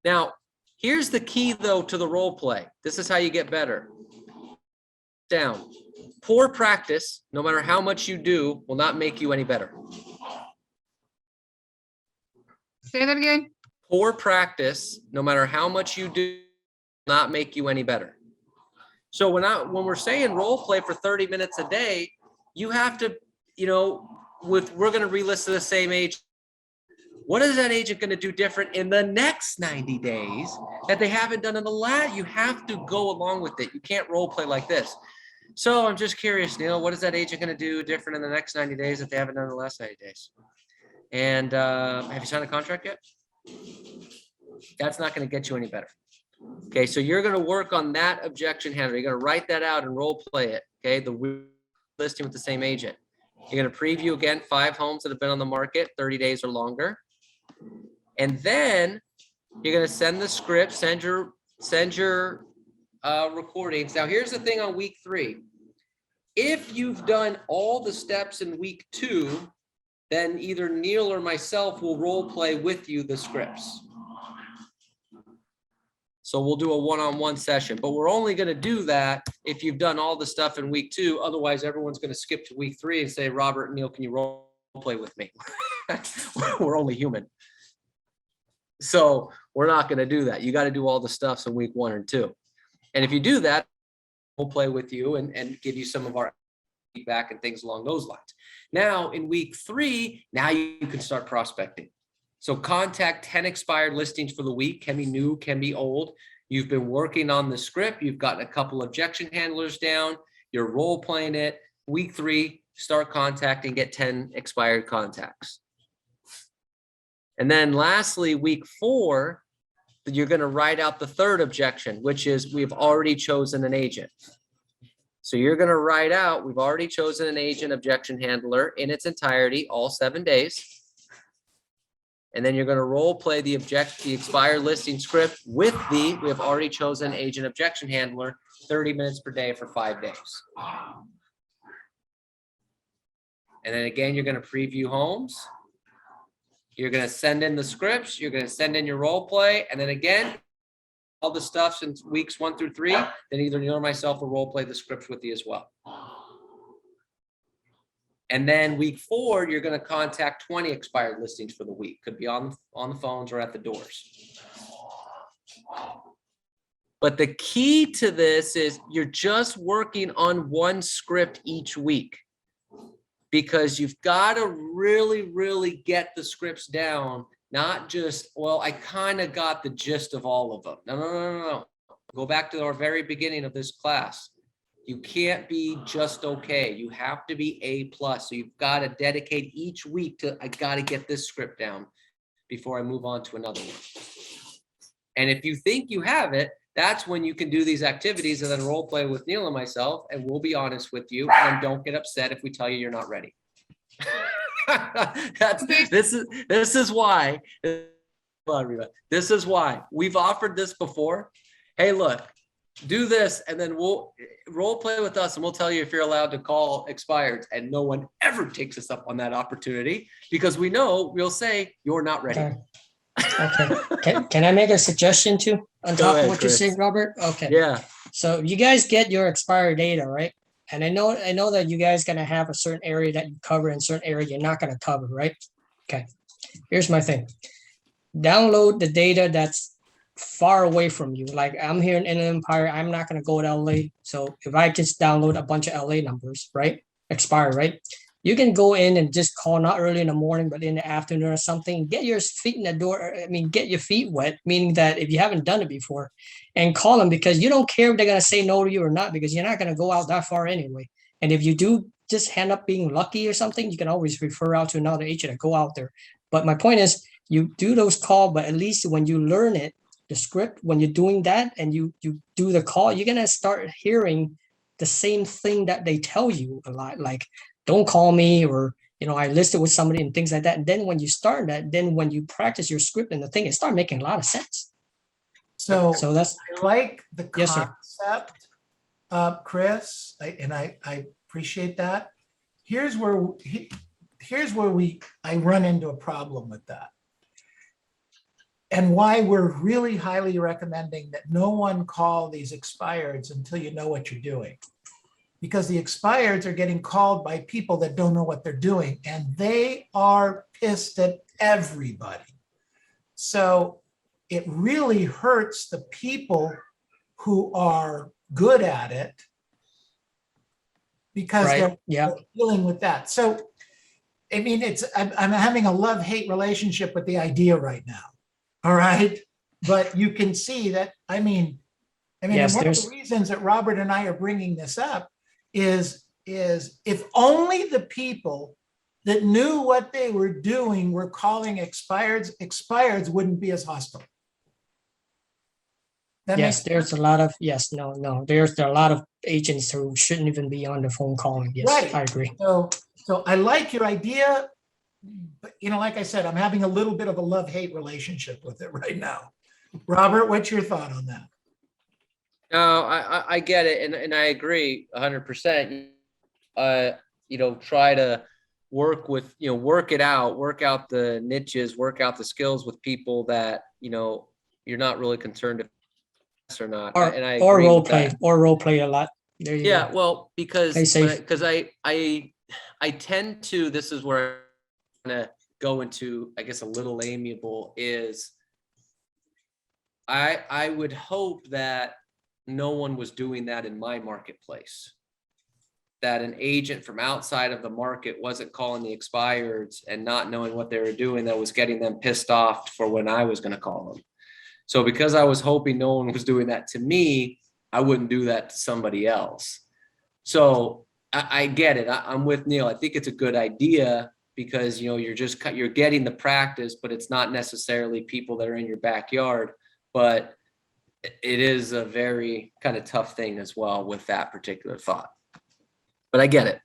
Now, here's the key though to the role play. This is how you get better. Down. Poor practice, no matter how much you do, will not make you any better. Say that again. Poor practice, no matter how much you do, will not make you any better. So when we're saying role play for 30 minutes a day, you have to, we're going to relist to the same agent. What is that agent going to do different in the next 90 days that they haven't done in the last? You have to go along with it. You can't role play like this. So I'm just curious, Neil, what is that agent going to do different in the next 90 days that they haven't done in the last 90 days? And have you signed a contract yet? That's not going to get you any better. Okay, so you're going to work on that objection handler. You're going to write that out and role play it. Okay, the listing with the same agent. You're going to preview again 5 homes that have been on the market 30 days or longer. And then you're going to send the script, send your recordings. Now, here's the thing on week 3. If you've done all the steps in week 2, then either Neil or myself will role play with you the scripts. So we'll do a one-on-one session, but we're only going to do that if you've done all the stuff in week 2. Otherwise, everyone's going to skip to week 3 and say, Robert and Neil, can you role play with me? We're only human. So we're not going to do that. You got to do all the stuffs in week 1 and 2. And if you do that, we'll play with you and give you some of our feedback and things along those lines. Now in week 3, now you can start prospecting. So contact 10 expired listings for the week. Can be new, can be old. You've been working on the script. You've gotten a couple objection handlers down. You're role playing it. Week 3, start contacting, get 10 expired contacts. And then lastly, week 4, you're going to write out the 3rd objection, which is we've already chosen an agent. So you're going to write out, we've already chosen an agent objection handler in its entirety, all 7 days. And then you're going to role play the expired listing script with we have already chosen agent objection handler, 30 minutes per day for 5 days. And then again, you're going to preview homes. You're going to send in the scripts. You're going to send in your role play. And then again, all the stuff since weeks 1 through 3, then either Neil or myself will role play the scripts with you as well. And then week 4, you're going to contact 20 expired listings for the week. Could be on the phones or at the doors. But the key to this is you're just working on one script each week, because you've got to really, really get the scripts down, not just, well, I kind of got the gist of all of them. No. Go back to our very beginning of this class. You can't be just okay. You have to be A+. So you've got to dedicate each week to, I got to get this script down before I move on to another one. And if you think you have it, that's when you can do these activities and then role play with Neil and myself, and we'll be honest with you, and don't get upset if we tell you you're not ready. This is why. This is why we've offered this before. Hey, look, do this, and then we'll role play with us, and we'll tell you if you're allowed to call expireds. And no one ever takes us up on that opportunity, because we know we'll say you're not ready. Okay. Can I make a suggestion too on top of what you're saying, Robert? Okay. Yeah. So you guys get your expired data, right? And I know that you guys gonna have a certain area that you cover and certain area you're not gonna cover, right? Okay. Here's my thing. Download the data that's far away from you. Like I'm here in Inland Empire, I'm not gonna go to LA. So if I just download a bunch of LA numbers, right? Expire, right? You can go in and just call, not early in the morning, but in the afternoon or something. Get your feet in the door. Get your feet wet, meaning that if you haven't done it before, and call them, because you don't care if they're going to say no to you or not, because you're not going to go out that far anyway. And if you do just end up being lucky or something, you can always refer out to another agent and go out there. But my point is, you do those calls, but at least when you learn it, the script, when you're doing that and you do the call, you're going to start hearing the same thing that they tell you a lot, like, don't call me, or, I listed with somebody and things like that. And then when you start that, then when you practice your script and the thing, it start making a lot of sense. So that's, I like the Yes, sir. concept, Chris, and I appreciate that. Here's where I run into a problem with that. And why we're really highly recommending that no one call these expireds until you know what you're doing. Because the expireds are getting called by people that don't know what they're doing, and they are pissed at everybody. So it really hurts the people who are good at it, because Right, they're dealing with that. So, I'm having a love-hate relationship with the idea right now. All right. But you can see that, Yes, and one of the reasons that Robert and I are bringing this up is if only the people that knew what they were doing were calling expireds wouldn't be as hostile. That yes, makes there's a lot of, there's a lot of agents who shouldn't even be on the phone calling. Yes, Right. I agree. So I like your idea, but like I said, I'm having a little bit of a love-hate relationship with it right now. Robert, what's your thought on that? No, I get it, and I agree 100%. Try to work with, work out the niches, work out the skills with people that, you're not really concerned if yes or not. And I agree Or role with play, that. or role play a lot. There you Yeah, go. well, because Play safe. I tend to, this is where I'm gonna go into, I guess, a little amiable, is I would hope that no one was doing that in my marketplace, that an agent from outside of the market wasn't calling the expireds and not knowing what they were doing, that was getting them pissed off for when I was going to call them. So because I was hoping no one was doing that to me, I wouldn't do that to somebody else. So I get it. I'm with Neil. I think it's a good idea, because you're getting the practice, but it's not necessarily people that are in your backyard. But it is a very kind of tough thing as well with that particular thought. But I get it.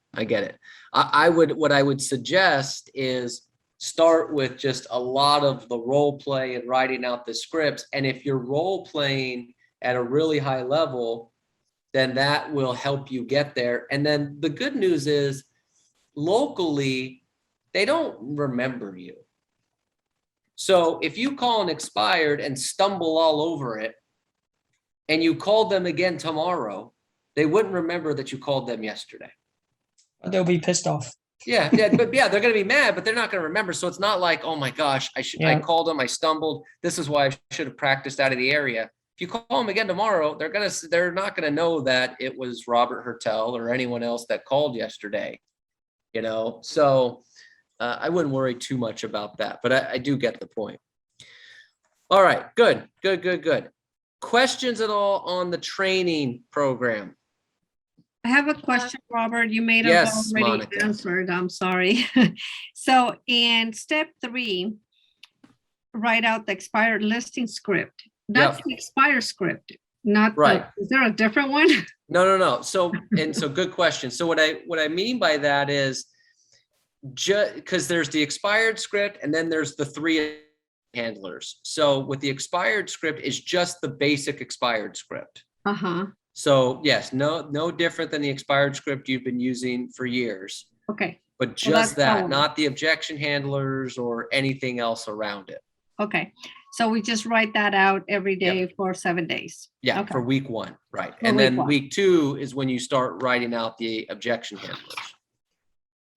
What I would suggest is start with just a lot of the role play and writing out the scripts. And if you're role playing at a really high level, then that will help you get there. And then the good news is locally, they don't remember you. So if you call an expired and stumble all over it, and you called them again tomorrow, they wouldn't remember that you called them yesterday. They'll be pissed off. Yeah, but yeah, they're gonna be mad, but they're not gonna remember. So it's not like, oh my gosh, I called them, I stumbled. This is why I should have practiced out of the area. If you call them again tomorrow, they're not gonna know that it was Robert Hertel or anyone else that called yesterday. You know, so I wouldn't worry too much about that, but I do get the point. All right, good. Questions at all on the training program? I have a question, Robert. You may have Yes, already Monica. answered. I'm sorry. So in step 3, write out the expired listing script. That's Yep. the expired script, not Right. is there a different one? No. So good question. So what I mean by that is just because there's the expired script and then there's the 3 handlers. So with the expired script is just the basic expired script. Uh-huh. So yes, no different than the expired script you've been using for years, Okay. but Well, just that's that, all. not the objection handlers or anything else around it. Okay. So we just write that out every day for 7 days. Yeah, Okay. for week 1, right? For And week then 1. week 2 is when you start writing out the objection handlers.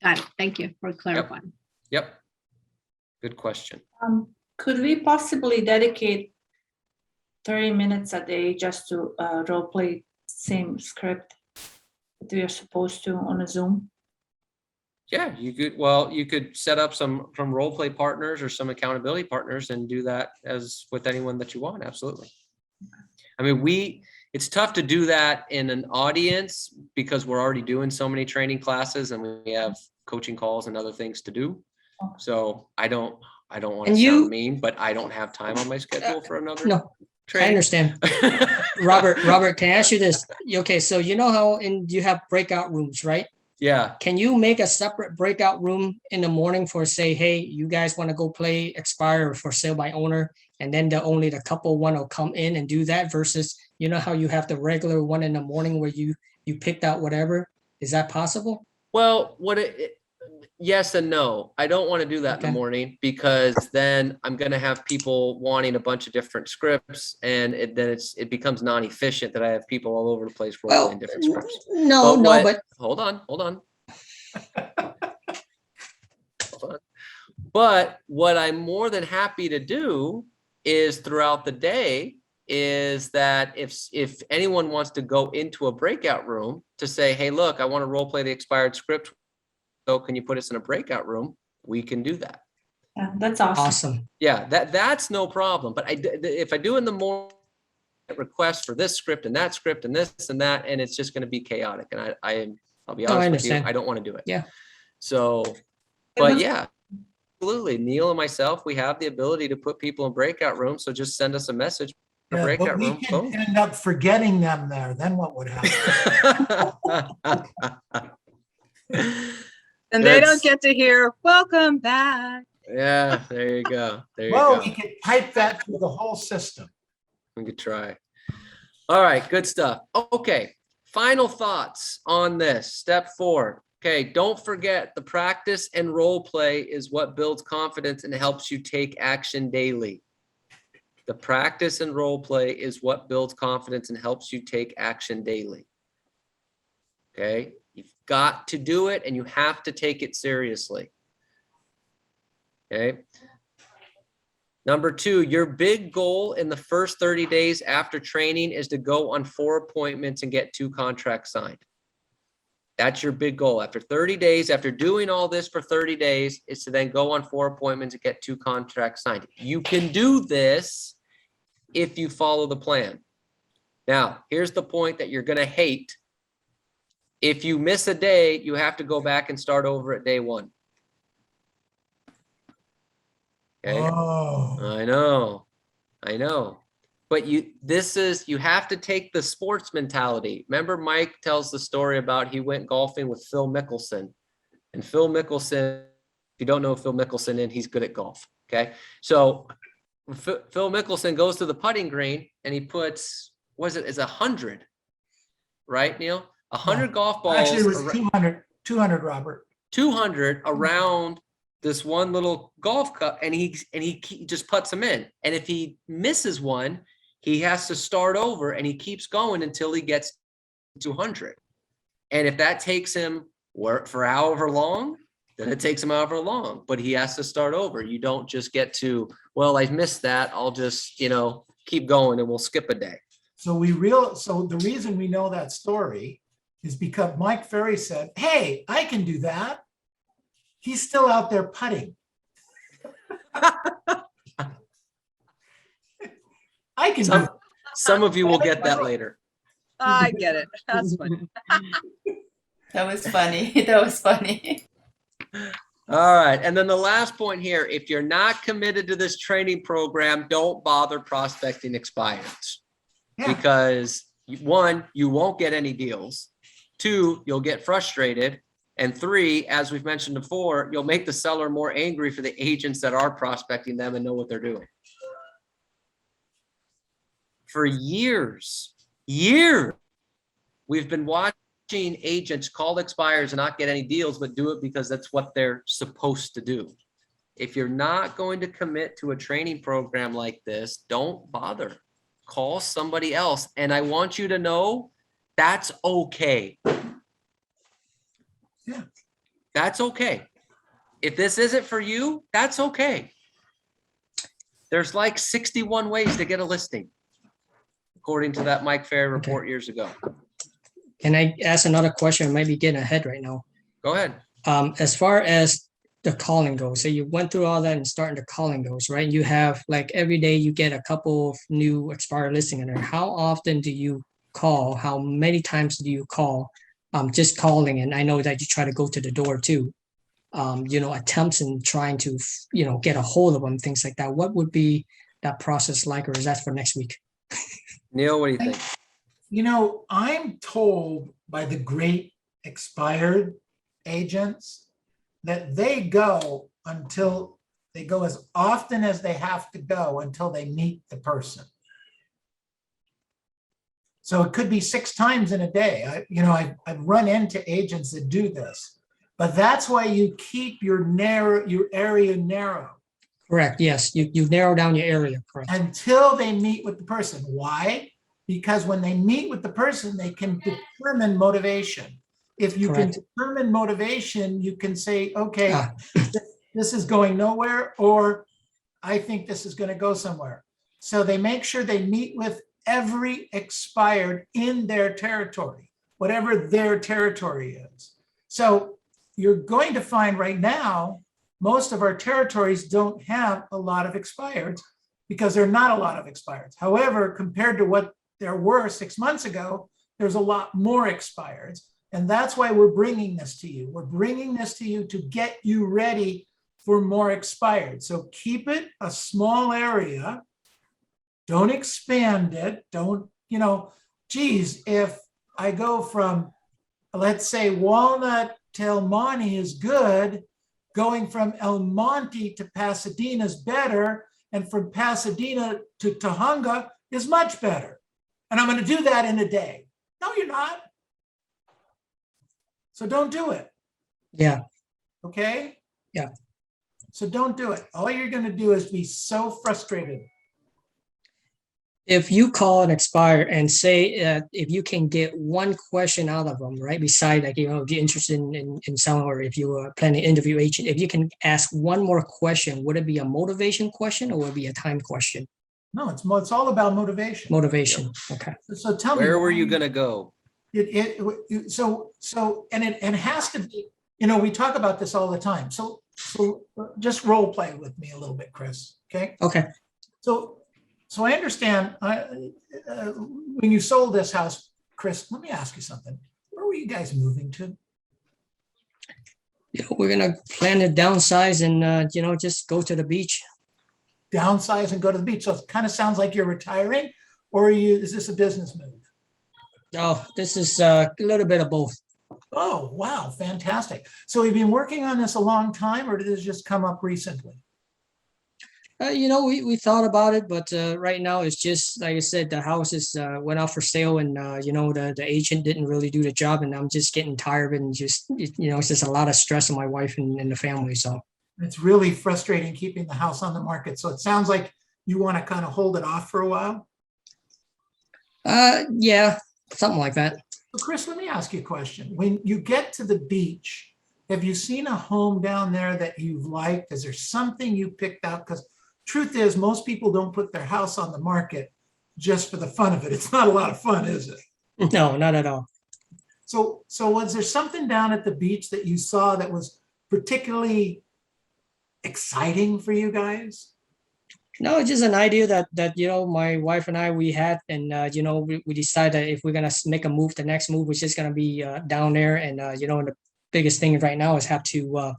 Got it. Thank you for clarifying. Yep. Good question. Could we possibly dedicate 30 minutes a day just to role play same script that we are supposed to on a Zoom? Yeah, you could set up some role play partners or some accountability partners and do that as with anyone that you want. Absolutely. I mean, it's tough to do that in an audience because we're already doing so many training classes and we have coaching calls and other things to do. So I don't want to And you- sound mean, but I don't have time on my schedule for another No, I training. understand. Robert, can I ask you this? Okay, so you know how you have breakout rooms, right? Yeah. Can you make a separate breakout room in the morning for say, hey, you guys want to go play expire or for sale by owner, and then only the couple one will come in and do that versus you know how you have the regular one in the morning where you picked out whatever? Is that possible? Well, yes and no. I don't want to do that in the Okay. morning because then I'm going to have people wanting a bunch of different scripts and it becomes non-efficient that I have people all over the place Well, rolling different scripts. no, but Hold on. But what I'm more than happy to do is throughout the day is that if anyone wants to go into a breakout room to say, hey, look, I want to role play the expired script. So can you put us in a breakout room? We can do that. Yeah, that's awesome. awesome. Yeah, that's no problem. But if I do in the morning request for this script and that script and this and that, and it's just going to be chaotic. And I'll be No, I honest with you, understand. I don't want to do it. Yeah. So, but yeah, absolutely. Neil and myself, we have the ability to put people in breakout rooms. So just send us a message. A Yeah, breakout but we room. could Boom. end up forgetting them there. Then what would happen? And they That's- don't get to hear, welcome back. Yeah, there you go. There you Well, go. we could pipe that through the whole system. We could try. All right, good stuff. Okay, final thoughts on this. Step 4. Okay, don't forget the practice and role play is what builds confidence and helps you take action daily. The practice and role play is what builds confidence and helps you take action daily. Okay, you've got to do it and you have to take it seriously. Okay. Number 2, your big goal in the first 30 days after training is to go on 4 appointments and get 2 contracts signed. That's your big goal. After 30 days, after doing all this for 30 days, is to then go on 4 appointments and get 2 contracts signed. You can do this if you follow the plan. Now, here's the point that you're going to hate. If you miss a day, you have to go back and start over at day 1. Okay. Oh, I know. But you have to take the sports mentality. Remember, Mike tells the story about he went golfing with Phil Mickelson. And Phil Mickelson If you don't know Phil Mickelson, and he's good at golf. Okay. So Phil Mickelson goes to the putting green and he puts, it's 100, right, Neil? 100 golf balls. Actually, it was 200, Robert. 200 around this one little golf cup, and he just puts them in. And if he misses one, he has to start over, and he keeps going until he gets 200. And if that takes him for however long, then it takes him however long, but he has to start over. You don't just get to, well, I missed that, I'll just, keep going and we'll skip a day. So the reason we know that story is because Mike Ferry said, hey, I can do that. He's still out there putting. I can do that. Some of you will get that later. I get it. That's funny. That was funny. That was funny. All right. And then the last point here, if you're not committed to this training program, don't bother prospecting expireds. Yeah. Because 1, you won't get any deals. 2, you'll get frustrated. And 3, as we've mentioned before, you'll make the seller more angry for the agents that are prospecting them and know what they're doing. For years, we've been watching agents call expires and not get any deals, but do it because that's what they're supposed to do. If you're not going to commit to a training program like this, don't bother. Call somebody else. And I want you to know that's okay. Yeah. That's okay. If this isn't for you, that's okay. There's like 61 ways to get a listing, according to that Mike Ferry report years ago. Can I ask another question? I might be getting ahead right now. Go ahead. As far as the calling goes, so you went through all that and starting the calling goes, right? You have like every day you get a couple of new expired listing in there. How often do you call? How many times do you call? Just calling, and I know that you try to go to the door too. Attempts and trying to, get a hold of them, things like that. What would be that process like, or is that for next week? Neil, what do you think? I'm told by the great expired agents that they go as often as they have to go until they meet the person. So it could be 6 times in a day. I've run into agents that do this, but that's why you keep your area narrow. Correct. Yes, you narrow down your area. Correct. Until they meet with the person. Why? Because when they meet with the person, they can determine motivation. If you Correct. can determine motivation, you can say, okay, this is going nowhere, or I think this is going to go somewhere. So they make sure they meet with every expired in their territory, whatever their territory is. So you're going to find right now, most of our territories don't have a lot of expireds because there are not a lot of expireds. However, compared to what there were 6 months ago, there's a lot more expireds. And that's why we're bringing this to you. We're bringing this to you to get you ready for more expired. So keep it a small area. Don't expand it. Don't, if I go from, let's say, Walnut to El Monte is good, going from El Monte to Pasadena is better, and from Pasadena to Tahunga is much better. And I'm going to do that in a day. No, you're not. So don't do it. Yeah. Okay? Yeah. So don't do it. All you're going to do is be so frustrated. If you call an expired and say if you can get one question out of them, right? Beside if you're interested in someone, or if you are planning to interview agent, if you can ask one more question, would it be a motivation question or would it be a time question? No, it's all about motivation. Motivation. Okay. So tell me, Where were you going to go? It has to be, we talk about this all the time. So just role play with me a little bit, Chris. Okay. Okay. So I understand when you sold this house, Chris, let me ask you something. Where were you guys moving to? We're going to plan to downsize and, just go to the beach. Downsize and go to the beach. So it kind of sounds like you're retiring, or is this a business move? Oh, this is a little bit of both. Oh, wow, fantastic. So you've been working on this a long time, or did this just come up recently? We thought about it, but right now it's just like I said, the houses went out for sale, and the agent didn't really do the job, and I'm just getting tired of it, and it's just a lot of stress on my wife and the family. So It's really frustrating keeping the house on the market. So it sounds like you want to kind of hold it off for a while. yeah, something like that. So Chris, let me ask you a question. When you get to the beach, have you seen a home down there that you've liked? Is there something you picked out? Because truth is, most people don't put their house on the market just for the fun of it. It's not a lot of fun, is it? No, not at all. So was there something down at the beach that you saw that was particularly exciting for you guys? No, it's just an idea that my wife and I we had, and we decided that if we're gonna make a move, the next move was just gonna be down there, and the biggest thing right now is have to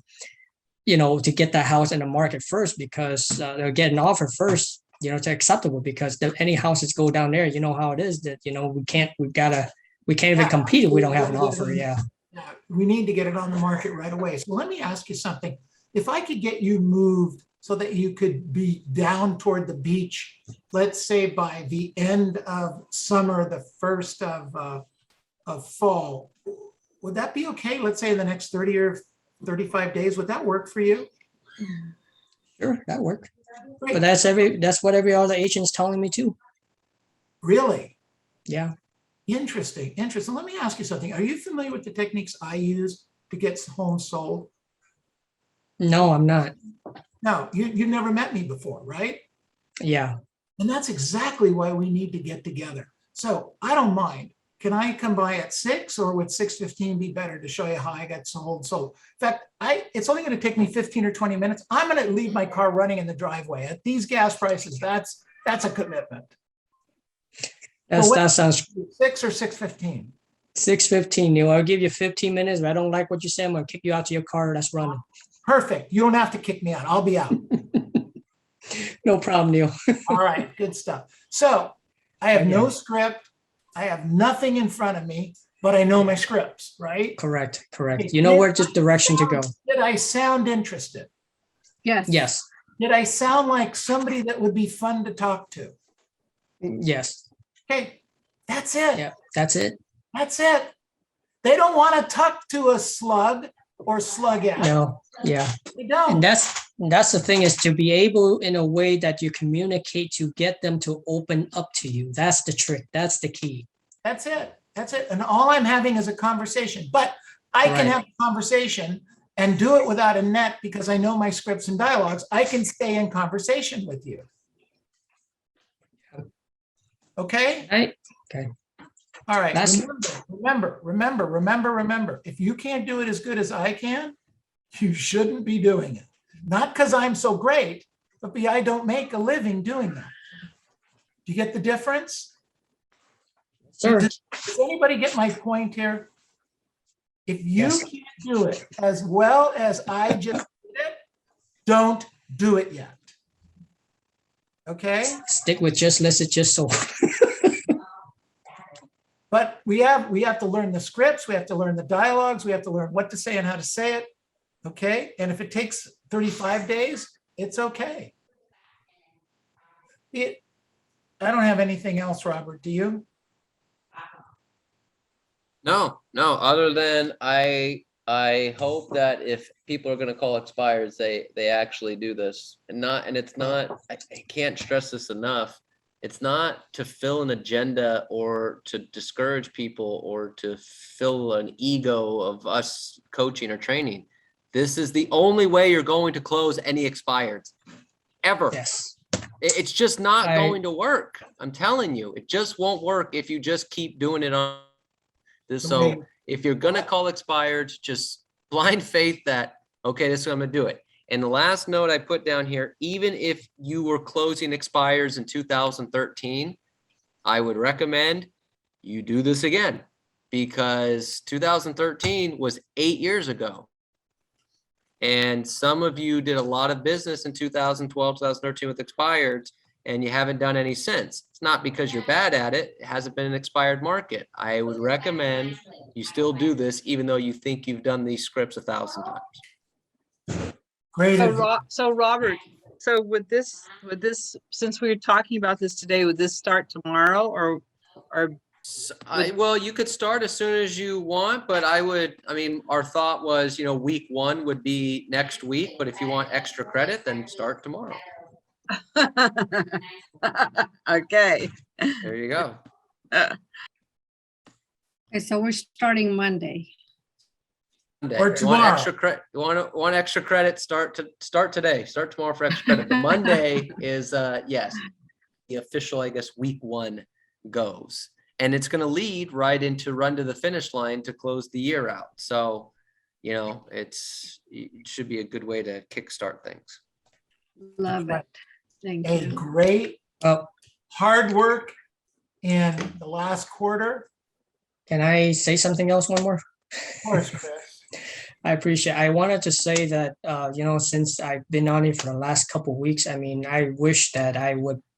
to get that house in the market first, because they're getting offer first, to acceptable, because any houses go down there, you know how it is that we can't even compete if we don't have an offer. Yeah. Yeah, we need to get it on the market right away. So let me ask you something. If I could get you moved so that you could be down toward the beach, let's say by the end of summer, the first of fall, would that be okay? Let's say in the next 30 or 35 days, would that work for you? Sure, that worked. Great. But that's what every other agent's telling me too. Really? Yeah. Interesting. Let me ask you something. Are you familiar with the techniques I use to get homes sold? No, I'm not. No, you never met me before, right? Yeah. And that's exactly why we need to get together. So I don't mind. Can I come by at 6, or would 6:15 be better to show you how I got sold? So in fact, it's only going to take me 15 or 20 minutes. I'm going to leave my car running in the driveway. At these gas prices, that's a commitment. That sounds 6 or 6:15. 6:15, Neil. I'll give you 15 minutes. If I don't like what you say, I'm gonna kick you out to your car that's running. Perfect. You don't have to kick me out. I'll be out. No problem, Neil. All right, good stuff. So I have no script. I have nothing in front of me, but I know my scripts, right? Correct. Okay, You know where just direction to go. Did I sound interested? Yes. Yes. Did I sound like somebody that would be fun to talk to? Yes. Okay, that's it. Yeah, that's it. That's it. They don't want to talk to a slug or slugette. No. Yeah. They don't. And that's the thing, is to be able in a way that you communicate to get them to open up to you. That's the trick. That's the key. That's it. That's it. And all I'm having is a conversation, but I can Right. have a conversation and do it without a net because I know my scripts and dialogues. I can stay in conversation with you. Okay? Right. Okay. All right. That's- Remember. If you can't do it as good as I can, you shouldn't be doing it. Not because I'm so great, but I don't make a living doing that. Do you get the difference? Sure. Does anybody get my point here? If you Yes. can't do it as well as I just did it, don't do it yet. Okay? Stick with just listen, just so. But we have to learn the scripts, we have to learn the dialogues, we have to learn what to say and how to say it. Okay? And if it takes 35 days, it's okay. I don't have anything else, Robert. Do you? No, other than I hope that if people are gonna call expires, they actually do this, and it's not, I can't stress this enough. It's not to fill an agenda or to discourage people or to fill an ego of us coaching or training. This is the only way you're going to close any expireds ever. Yes. It's just not I- going to work. I'm telling you, it just won't work if you just keep doing it on this. Okay. So if you're gonna call expired, just blind faith that, okay, this is what I'm gonna do it. And the last note I put down here, even if you were closing expires in 2013, I would recommend you do this again, because 2013 was 8 years ago. And some of you did a lot of business in 2012, 2013 with expireds, and you haven't done any since. It's not because you're bad at it. It hasn't been an expired market. I would recommend you still do this, even though you think you've done these scripts 1,000 times. Great. So Robert, so would this, since we were talking about this today, would this start tomorrow or? Well, you could start as soon as you want, but I mean, our thought was, week 1 would be next week, but if you want extra credit, then start tomorrow. Okay. There you go. Okay, so we're starting Monday. Monday. Or You want tomorrow. extra credit? You want extra credit? Start today. Start tomorrow for extra credit. But Monday is yes, the official, I guess, week 1 goes, and it's going to lead right into run to the finish line to close the year out. So, it should be a good way to kickstart things. Love it. Thank A you. great hard work in the last quarter. Can I say something else? One more? Of course, Chris. I appreciate. I wanted to say that since I've been on here for the last couple of weeks, I mean, I wish that I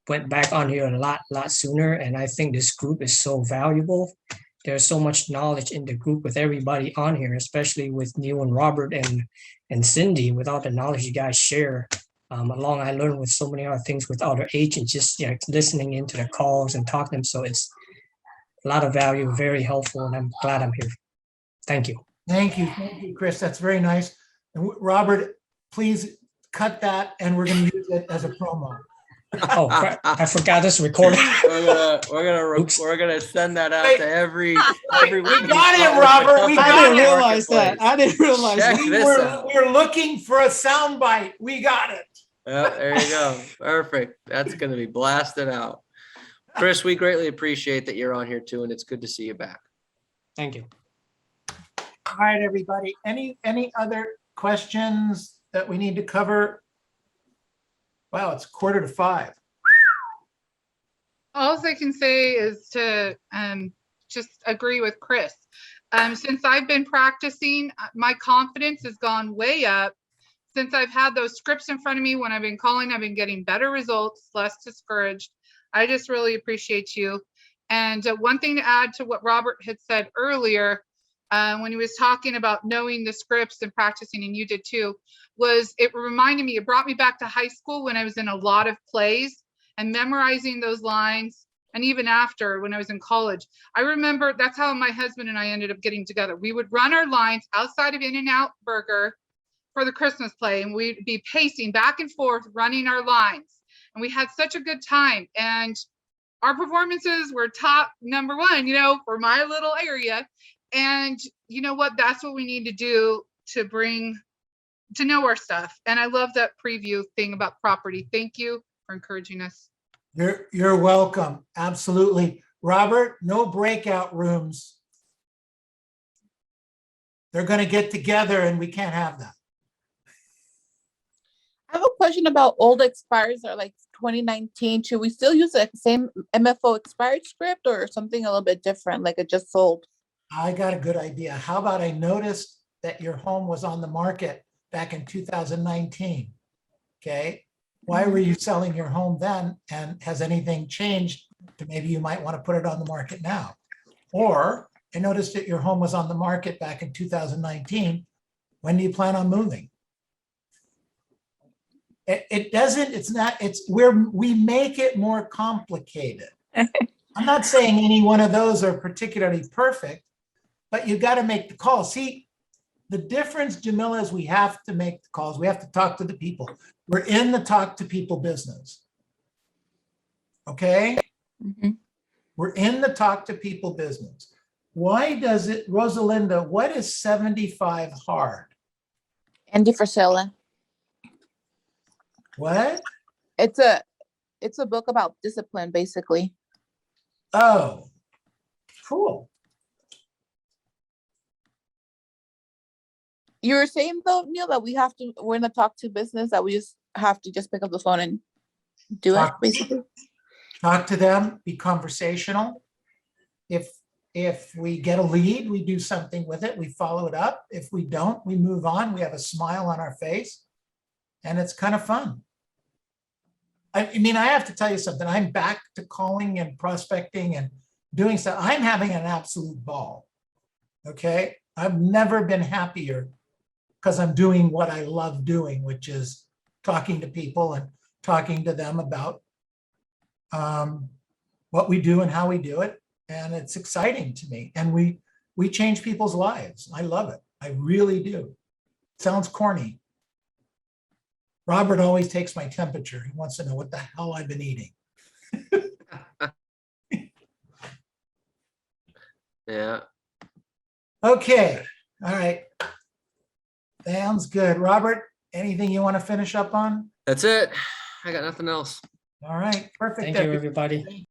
went back on here a lot sooner. And I think this group is so valuable. There's so much knowledge in the group with everybody on here, especially with Neil and Robert and Cindy, with all the knowledge you guys share. Along, I learned with so many other things with other agents, just listening into the calls and talking to them. So it's a lot of value, very helpful, and I'm glad I'm here. Thank you. Thank you, Chris. That's very nice. And Robert, please cut that, and we're going to use it as a promo. Oh, crap. I forgot this recording. We're gonna send that out to every We week. got it, Robert. We I got didn't it. realize that. I didn't realize Check that. this out. We're looking for a soundbite. We got it. Yeah, there you go. Perfect. That's gonna be blasted out. Chris, we greatly appreciate that you're on here too, and it's good to see you back. Thank you. All right, everybody. Any other questions that we need to cover? Wow, it's 4:45. All I can say is to just agree with Chris. Since I've been practicing, my confidence has gone way up. Since I've had those scripts in front of me when I've been calling, I've been getting better results, less discouraged. I just really appreciate you. And one thing to add to what Robert had said earlier, when he was talking about knowing the scripts and practicing, and you did too, was it reminded me, it brought me back to high school when I was in a lot of plays and memorizing those lines. And even after, when I was in college, I remember that's how my husband and I ended up getting together. We would run our lines outside of In-N-Out Burger for the Christmas play, and we'd be pacing back and forth, running our lines. And we had such a good time. And our performances were top #1, for my little area. And you know what? That's what we need to do to know our stuff. And I love that preview thing about property. Thank you for encouraging us. You're welcome. Absolutely. Robert, no breakout rooms. They're going to get together and we can't have that. I have a question about old expires or like 2019. Should we still use the same MFO expired script or something a little bit different, like it just sold? I got a good idea. How about I noticed that your home was on the market back in 2019? Okay. Why were you selling your home then? And has anything changed to maybe you might want to put it on the market now? Or I noticed that your home was on the market back in 2019. When do you plan on moving? It doesn't, it's not, it's where we make it more complicated. I'm not saying any one of those are particularly perfect, but you got to make the call. See, the difference, Jamila, is we have to make the calls. We have to talk to the people. We're in the talk to people business. Okay? Mm-hmm. We're in the talk to people business. Why does it, Rosalinda, what is 75 hard? Andy Frisella. What? It's a book about discipline, basically. Oh, cool. You were saying though, Neil, that we're in the talk to business, that we just have to just pick up the phone and do it, basically. Talk to them, be conversational. If we get a lead, we do something with it, we follow it up. If we don't, we move on. We have a smile on our face and it's kind of fun. I mean, I have to tell you something. I'm back to calling and prospecting and doing stuff. I'm having an absolute ball. Okay. I've never been happier because I'm doing what I love doing, which is talking to people and talking to them about what we do and how we do it. And it's exciting to me. And we change people's lives. I love it. I really do. Sounds corny. Robert always takes my temperature. He wants to know what the hell I've been eating. Yeah. Okay, all right. Sounds good. Robert, anything you want to finish up on? That's it. I got nothing else. All right, perfect. Thank you, everybody.